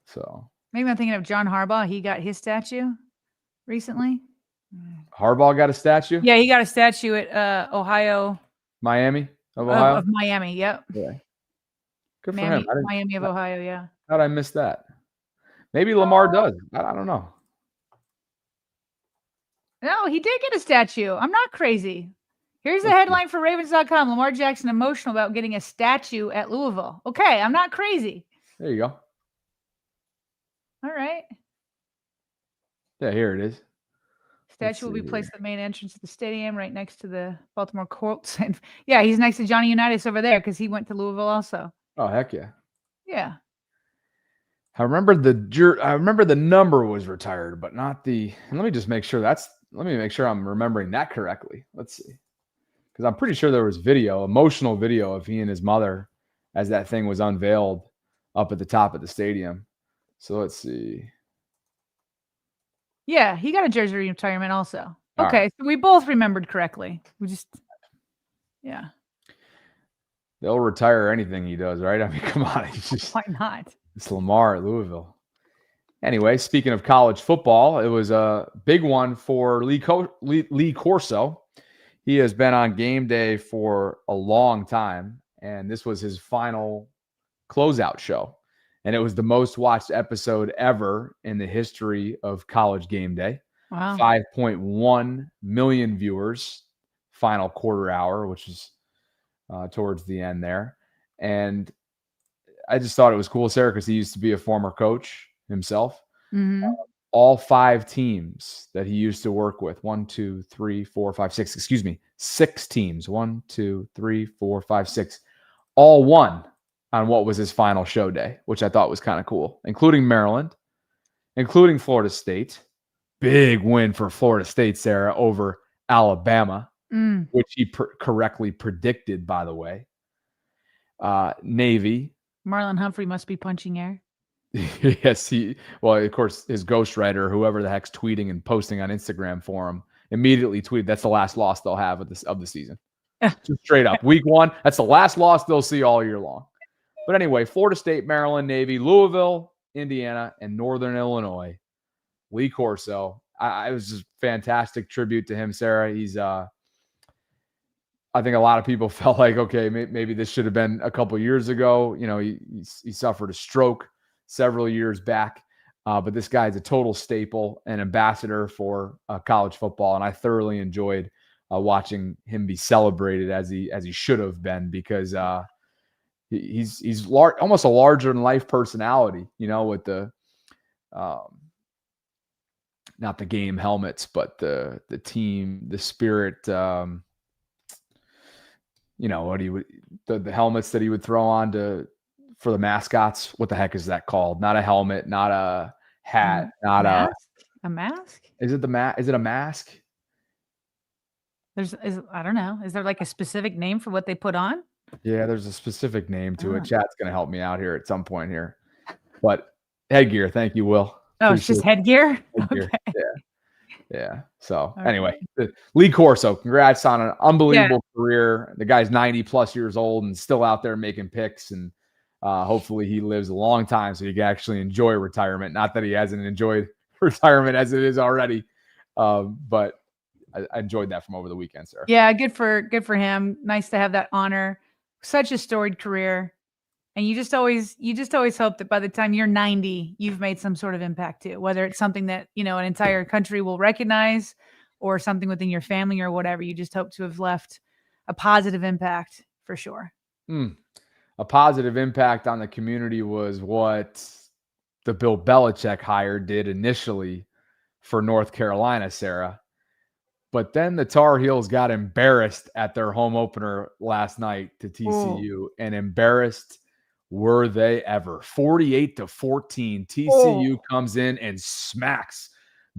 S1: So
S2: maybe I'm thinking of John Harbaugh. He got his statue recently.
S1: Harbaugh got a statue?
S2: Yeah, he got a statue at Ohio.
S1: Miami of Ohio?
S2: Of Miami, yep.
S1: Yeah. Good for him.
S2: Miami of Ohio, yeah.
S1: How'd I miss that? Maybe Lamar does. I don't know.
S2: No, he did get a statue. I'm not crazy. Here's the headline for Ravens.com. Lamar Jackson emotional about getting a statue at Louisville. Okay, I'm not crazy.
S1: There you go.
S2: All right.
S1: Yeah, here it is.
S2: Statue will be placed at the main entrance of the stadium right next to the Baltimore Colts. And yeah, he's next to Johnny Unitas over there because he went to Louisville also.
S1: Oh, heck yeah.
S2: Yeah.
S1: I remember the number was retired, but not the. And let me just make sure let me make sure I'm remembering that correctly. Let's see. Because I'm pretty sure there was emotional video of he and his mother as that thing was unveiled up at the top of the stadium. So let's see.
S2: Yeah, he got a jersey retirement also.
S1: All
S2: Okay,
S1: right.
S2: so we both remembered correctly. Yeah.
S1: They'll retire anything he does, right? I mean, come on.
S2: Why not?
S1: It's Lamar at Louisville. Anyway, speaking of college football, it was a big one for Lee Corso. He has been on game day for a long time, and this was his final closeout show. And it was the most watched episode ever in the history of college game day.
S2: Wow.
S1: 5.1 million viewers, final quarter hour, which is towards the end there. And I just thought it was cool, Sarah, because he used to be a former coach himself.
S2: Mm-hmm.
S1: All 5 teams that he used to work with, 6 teams, 1, 2, 3, 4, 5, 6, all won on what was his final show day, which I thought was kind of cool, including Maryland, including Florida State. Big win for Florida State, Sarah, over Alabama, which he correctly predicted, by the way. Navy.
S2: Marlon Humphrey must be punching air.
S1: Yes, of course, his ghostwriter, whoever the heck's tweeting and posting on Instagram for him, immediately tweeted that's the last loss they'll have of the season. Just straight up. Week 1, that's the last loss they'll see all year long. But anyway, Florida State, Maryland, Navy, Louisville, Indiana, and Northern Illinois. Lee Corso. It was just fantastic tribute to him, Sarah. He's I think a lot of people felt like, okay, maybe this should have been a couple years ago. You know, he suffered a stroke several years back, but this guy's a total staple and ambassador for college football, and I thoroughly enjoyed watching him be celebrated as he should have been, because he's almost a larger than life personality, you know, with the not the game helmets, but the team, the spirit. You know what the helmets that he would throw on for the mascots. What the heck is that called? Not a helmet, not a hat, not
S2: a mask.
S1: Is it Is it a mask?
S2: I don't know. Is there like a specific name for what they put on?
S1: Yeah, there's a specific name to it. Chat's going to help me out here at some point here. But headgear. Thank you, Will.
S2: Oh, it's just headgear?
S1: Headgear.
S2: Okay.
S1: Yeah. So
S2: Okay.
S1: anyway, Lee Corso, congrats on an unbelievable career. The guy's 90 plus years old and still out there making picks. And hopefully he lives a long time so he can actually enjoy retirement. Not that he hasn't enjoyed retirement as it is already. But I enjoyed that from over the weekend, sir.
S2: Yeah, good for him. Nice to have that honor. Such a storied career. And you just always hope that by the time you're 90, you've made some sort of impact too, whether it's something that, an entire country will recognize or something within your family or whatever. You just hope to have left a positive impact for sure.
S1: A positive impact on the community was what the Bill Belichick hire did initially for North Carolina, Sarah. But then the Tar Heels got embarrassed at their home opener last night to TCU. And embarrassed were they ever. 48-14. TCU comes in and smacks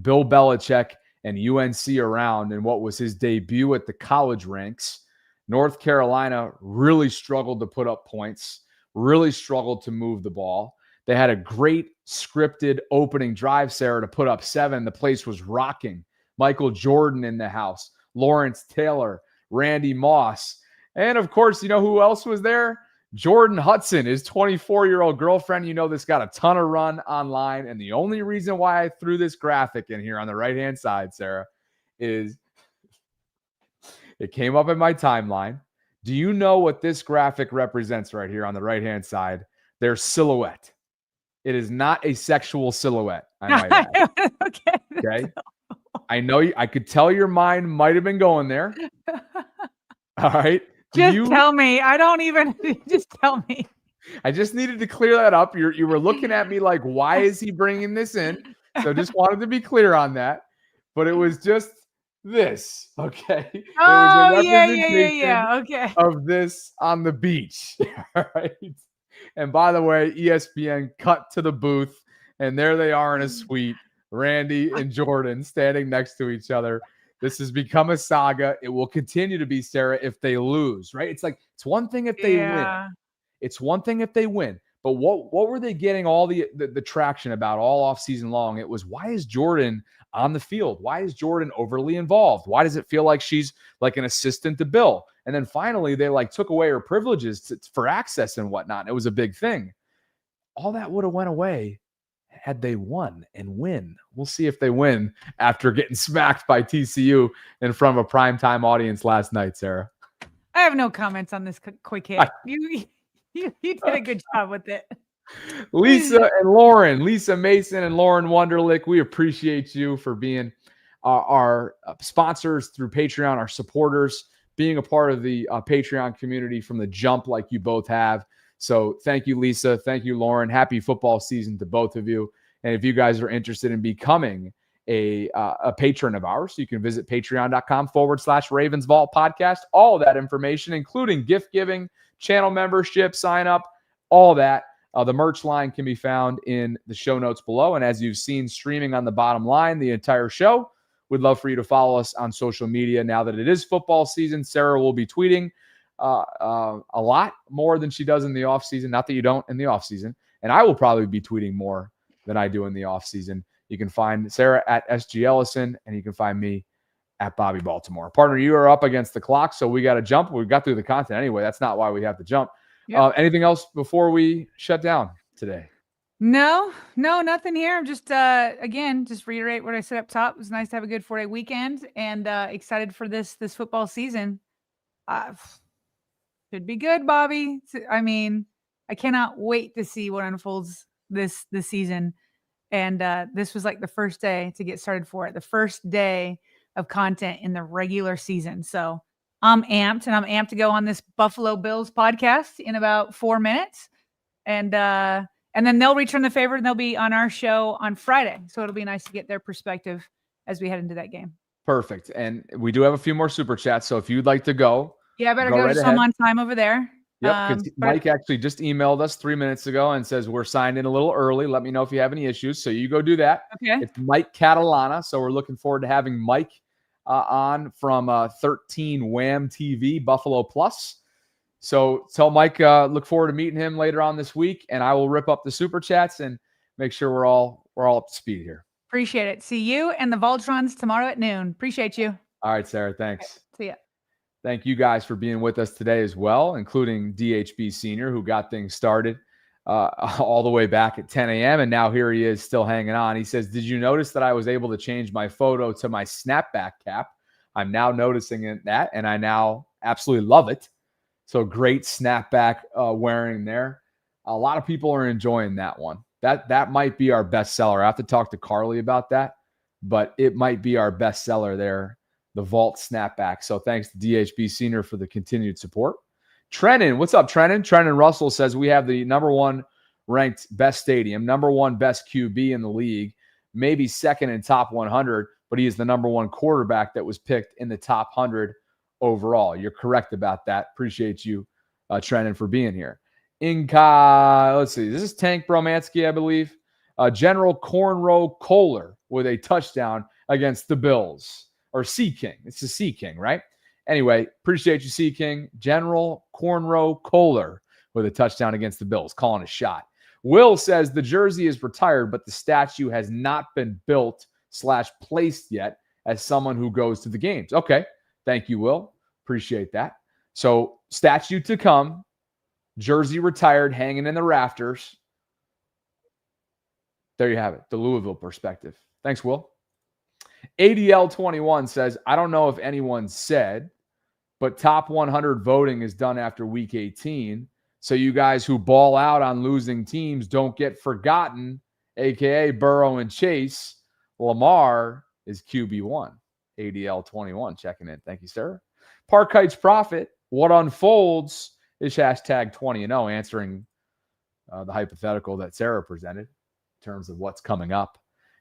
S1: Bill Belichick and UNC around in what was his debut at the college ranks. North Carolina really struggled to put up points, really struggled to move the ball. They had a great scripted opening drive, Sarah, to put up 7. The place was rocking. Michael Jordan in the house, Lawrence Taylor, Randy Moss. And of course, you know who else was there? Jordan Hudson, his 24-year-old girlfriend. You know, this got a ton of run online. And the only reason why I threw this graphic in here on the right-hand side, Sarah, is it came up in my timeline. Do you know what this graphic represents right here on the right-hand side? Their silhouette. It is not a sexual silhouette, I might add. Okay. I know I could tell your mind might have been going there. All right.
S2: Tell me. I don't even just tell me.
S1: I just needed to clear that up. You were looking at me like, why is he bringing this in? So just wanted to be clear on that. But it was just this. Okay.
S2: Oh, yeah. Okay.
S1: Of this on the beach. All right. And by the way, ESPN cut to the booth, and there they are in a suite. Randy and Jordan standing next to each other. This has become a saga. It will continue to be, Sarah, if they lose, right? It's like, it's one thing if they win. It's one thing if they win. But what were they getting all the traction about all off season long? It was, why is Jordan on the field? Why is Jordan overly involved? Why does it feel like she's like an assistant to Bill? And then finally, they like took away her privileges for access and whatnot. And it was a big thing. All that would have went away had they won and win. We'll see if they win after getting smacked by TCU in front of a primetime audience last night, Sarah.
S2: I have no comments on this quick hit. You did a good job with it.
S1: Lisa Mason and Lauren Wunderlich, we appreciate you for being our sponsors through Patreon, our supporters, being a part of the Patreon community from the jump like you both have. So thank you, Lisa. Thank you, Lauren. Happy football season to both of you. And if you guys are interested in becoming a patron of ours, you can visit patreon.com/RavensVault podcast. All of that information, including gift giving, channel membership, sign up, all that. The merch line can be found in the show notes below. And as you've seen streaming on the bottom line, the entire show, we'd love for you to follow us on social media. Now that it is football season, Sarah will be tweeting a lot more than she does in the off season. Not that you don't in the off season. And I will probably be tweeting more than I do in the off season. You can find Sarah at SG Ellison, and you can find me at Bobby Baltimore. Partner, you are up against the clock, so we got to jump. We got through the content anyway. That's not why we have to jump. Yep. Anything else before we shut down today?
S2: No, nothing here. I'm just, again, just reiterate what I said up top. It was nice to have a good 4-day weekend and excited for this football season. Should be good, Bobby. I mean, I cannot wait to see what unfolds this season. And this was like the first day to get started for it. The first day of content in the regular season. So I'm amped, and I'm amped to go on this Buffalo Bills podcast in about 4 minutes. And then they'll return the favor, and they'll be on our show on Friday. So it'll be nice to get their perspective as we head into that game.
S1: Perfect. And we do have a few more super chats. So if you'd like to go.
S2: Yeah, I better go to some on time over there.
S1: Yep, because Mike actually just emailed us 3 minutes ago and says we're signed in a little early. Let me know if you have any issues. So you go do that.
S2: Okay.
S1: It's Mike Catalana. So we're looking forward to having Mike on from 13 Wham TV, Buffalo Plus. So tell Mike, look forward to meeting him later on this week, and I will rip up the super chats and make sure we're all we're all up to speed here.
S2: Appreciate it. See you and the Voltrons tomorrow at noon. Appreciate you.
S1: All right, Sarah. Thanks.
S2: See ya.
S1: Thank you guys for being with us today as well, including DHB Senior, who got things started all the way back at 10 a.m. And now here he is still hanging on. He says, did you notice that I was able to change my photo to my snapback cap? I'm now noticing that, and I now absolutely love it. So great snapback wearing there. A lot of people are enjoying that one. That might be our best seller. I have to talk to Carly about that, but it might be our best seller there, the Vault snapback. So thanks to DHB Senior for the continued support. Trennan, what's up, Trennan? Trennan Russell says we have the number 1 ranked best stadium, number 1 best QB in the league, maybe second in top 100, but he is the number 1 quarterback that was picked in the top 100 overall. You're correct about that. Appreciate you, Trennan, for being here. Let's see. This is Tank Bromansky, I believe. General Cornrow Kohler with a touchdown against the Bills. Or Sea King. It's the Sea King, right? Anyway, appreciate you, Sea King. General Cornrow Kohler with a touchdown against the Bills. Calling a shot. Will says the jersey is retired, but the statue has not been built/placed yet as someone who goes to the games. Okay. Thank you, Will. Appreciate that. So statue to come. Jersey retired, hanging in the rafters. There you have it. The Louisville perspective. Thanks, Will. ADL21 says, I don't know if anyone said, but top 100 voting is done after week 18. So you guys who ball out on losing teams don't get forgotten, a.k.a. Burrow and Chase. Lamar is QB1. ADL21 checking in. Thank you, sir. Park Heights Profit. What unfolds is hashtag 20-0, answering the hypothetical that Sarah presented in terms of what's coming up.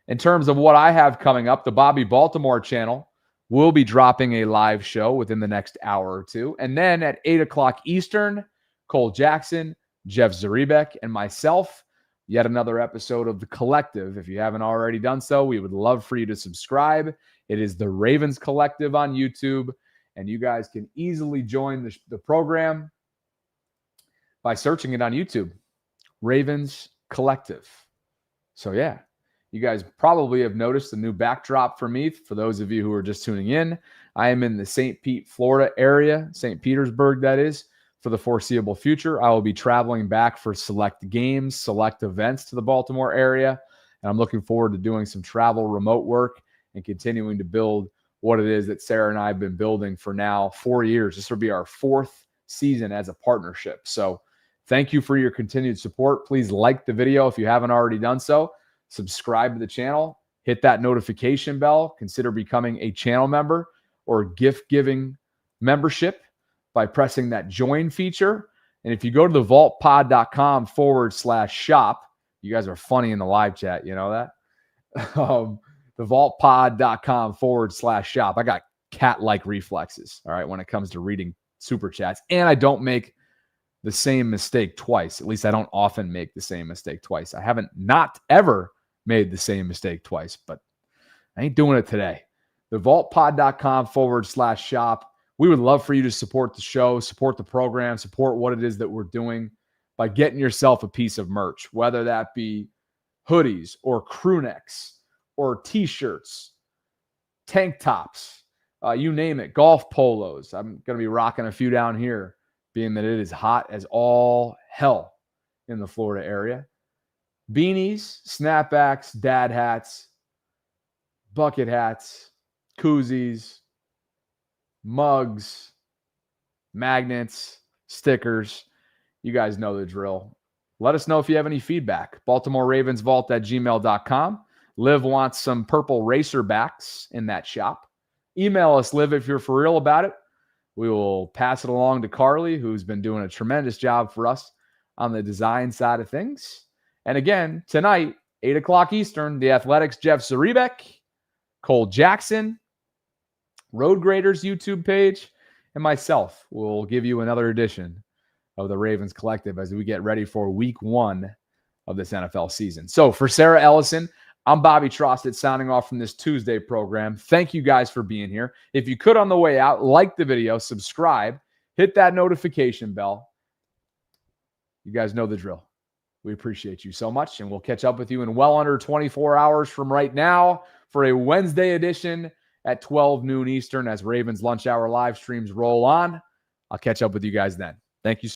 S1: In terms of what I have coming up, the Bobby Baltimore channel will be dropping a live show within the next hour or two. And then at 8 o'clock Eastern, Cole Jackson, Jeff Zaribek, and myself, yet another episode of The Collective. If you haven't already done so, we would love for you to subscribe. It is the Ravens Collective on YouTube, and you guys can easily join the program by searching it on YouTube, Ravens Collective. So yeah, you guys probably have noticed a new backdrop for me. For those of you who are just tuning in, I am in the St. Pete, Florida area, St. Petersburg, that is, for the foreseeable future. I will be traveling back for select games, select events to the Baltimore area, and I'm looking forward to doing some travel remote work and continuing to build what it is that Sarah and I have been building for now 4 years. This will be our 4th season as a partnership. So thank you for your continued support. Please like the video if you haven't already done so. Subscribe to the channel. Hit that notification bell. Consider becoming a channel member or gift-giving membership by pressing that join feature. And if you go to the vaultpod.com/shop, you guys are funny in the live chat. You know that? The vaultpod.com/shop. I got cat-like reflexes, all right, when it comes to reading super chats. And I don't make the same mistake twice. At least I don't often make the same mistake twice. I haven't not ever made the same mistake twice, but I ain't doing it today. The vaultpod.com/shop. We would love for you to support the show, support the program, support what it is that we're doing by getting yourself a piece of merch, whether that be hoodies or crew necks or t-shirts, tank tops, you name it, golf polos. I'm going to be rocking a few down here, being that it is hot as all hell in the Florida area. Beanies, snapbacks, dad hats, bucket hats, koozies, mugs, magnets, stickers. You guys know the drill. Let us know if you have any feedback. BaltimoreRavensVault@gmail.com. Liv wants some purple racerbacks in that shop. Email us, Liv, if you're for real about it. We will pass it along to Carly, who's been doing a tremendous job for us on the design side of things. And again, tonight, 8 o'clock Eastern, the Athletics' Jeff Zaribek, Cole Jackson, Road Graders YouTube page, and myself will give you another edition of the Ravens Collective as we get ready for week 1 of this NFL season. So for Sarah Ellison, I'm Bobby Trosted signing off from this Tuesday program. Thank you guys for being here. If you could on the way out, like the video, subscribe, hit that notification bell. You guys know the drill. We appreciate you so much, and we'll catch up with you in well under 24 hours from right now for a Wednesday edition at 12 noon Eastern as Ravens Lunch Hour live streams roll on. I'll catch up with you guys then. Thank you.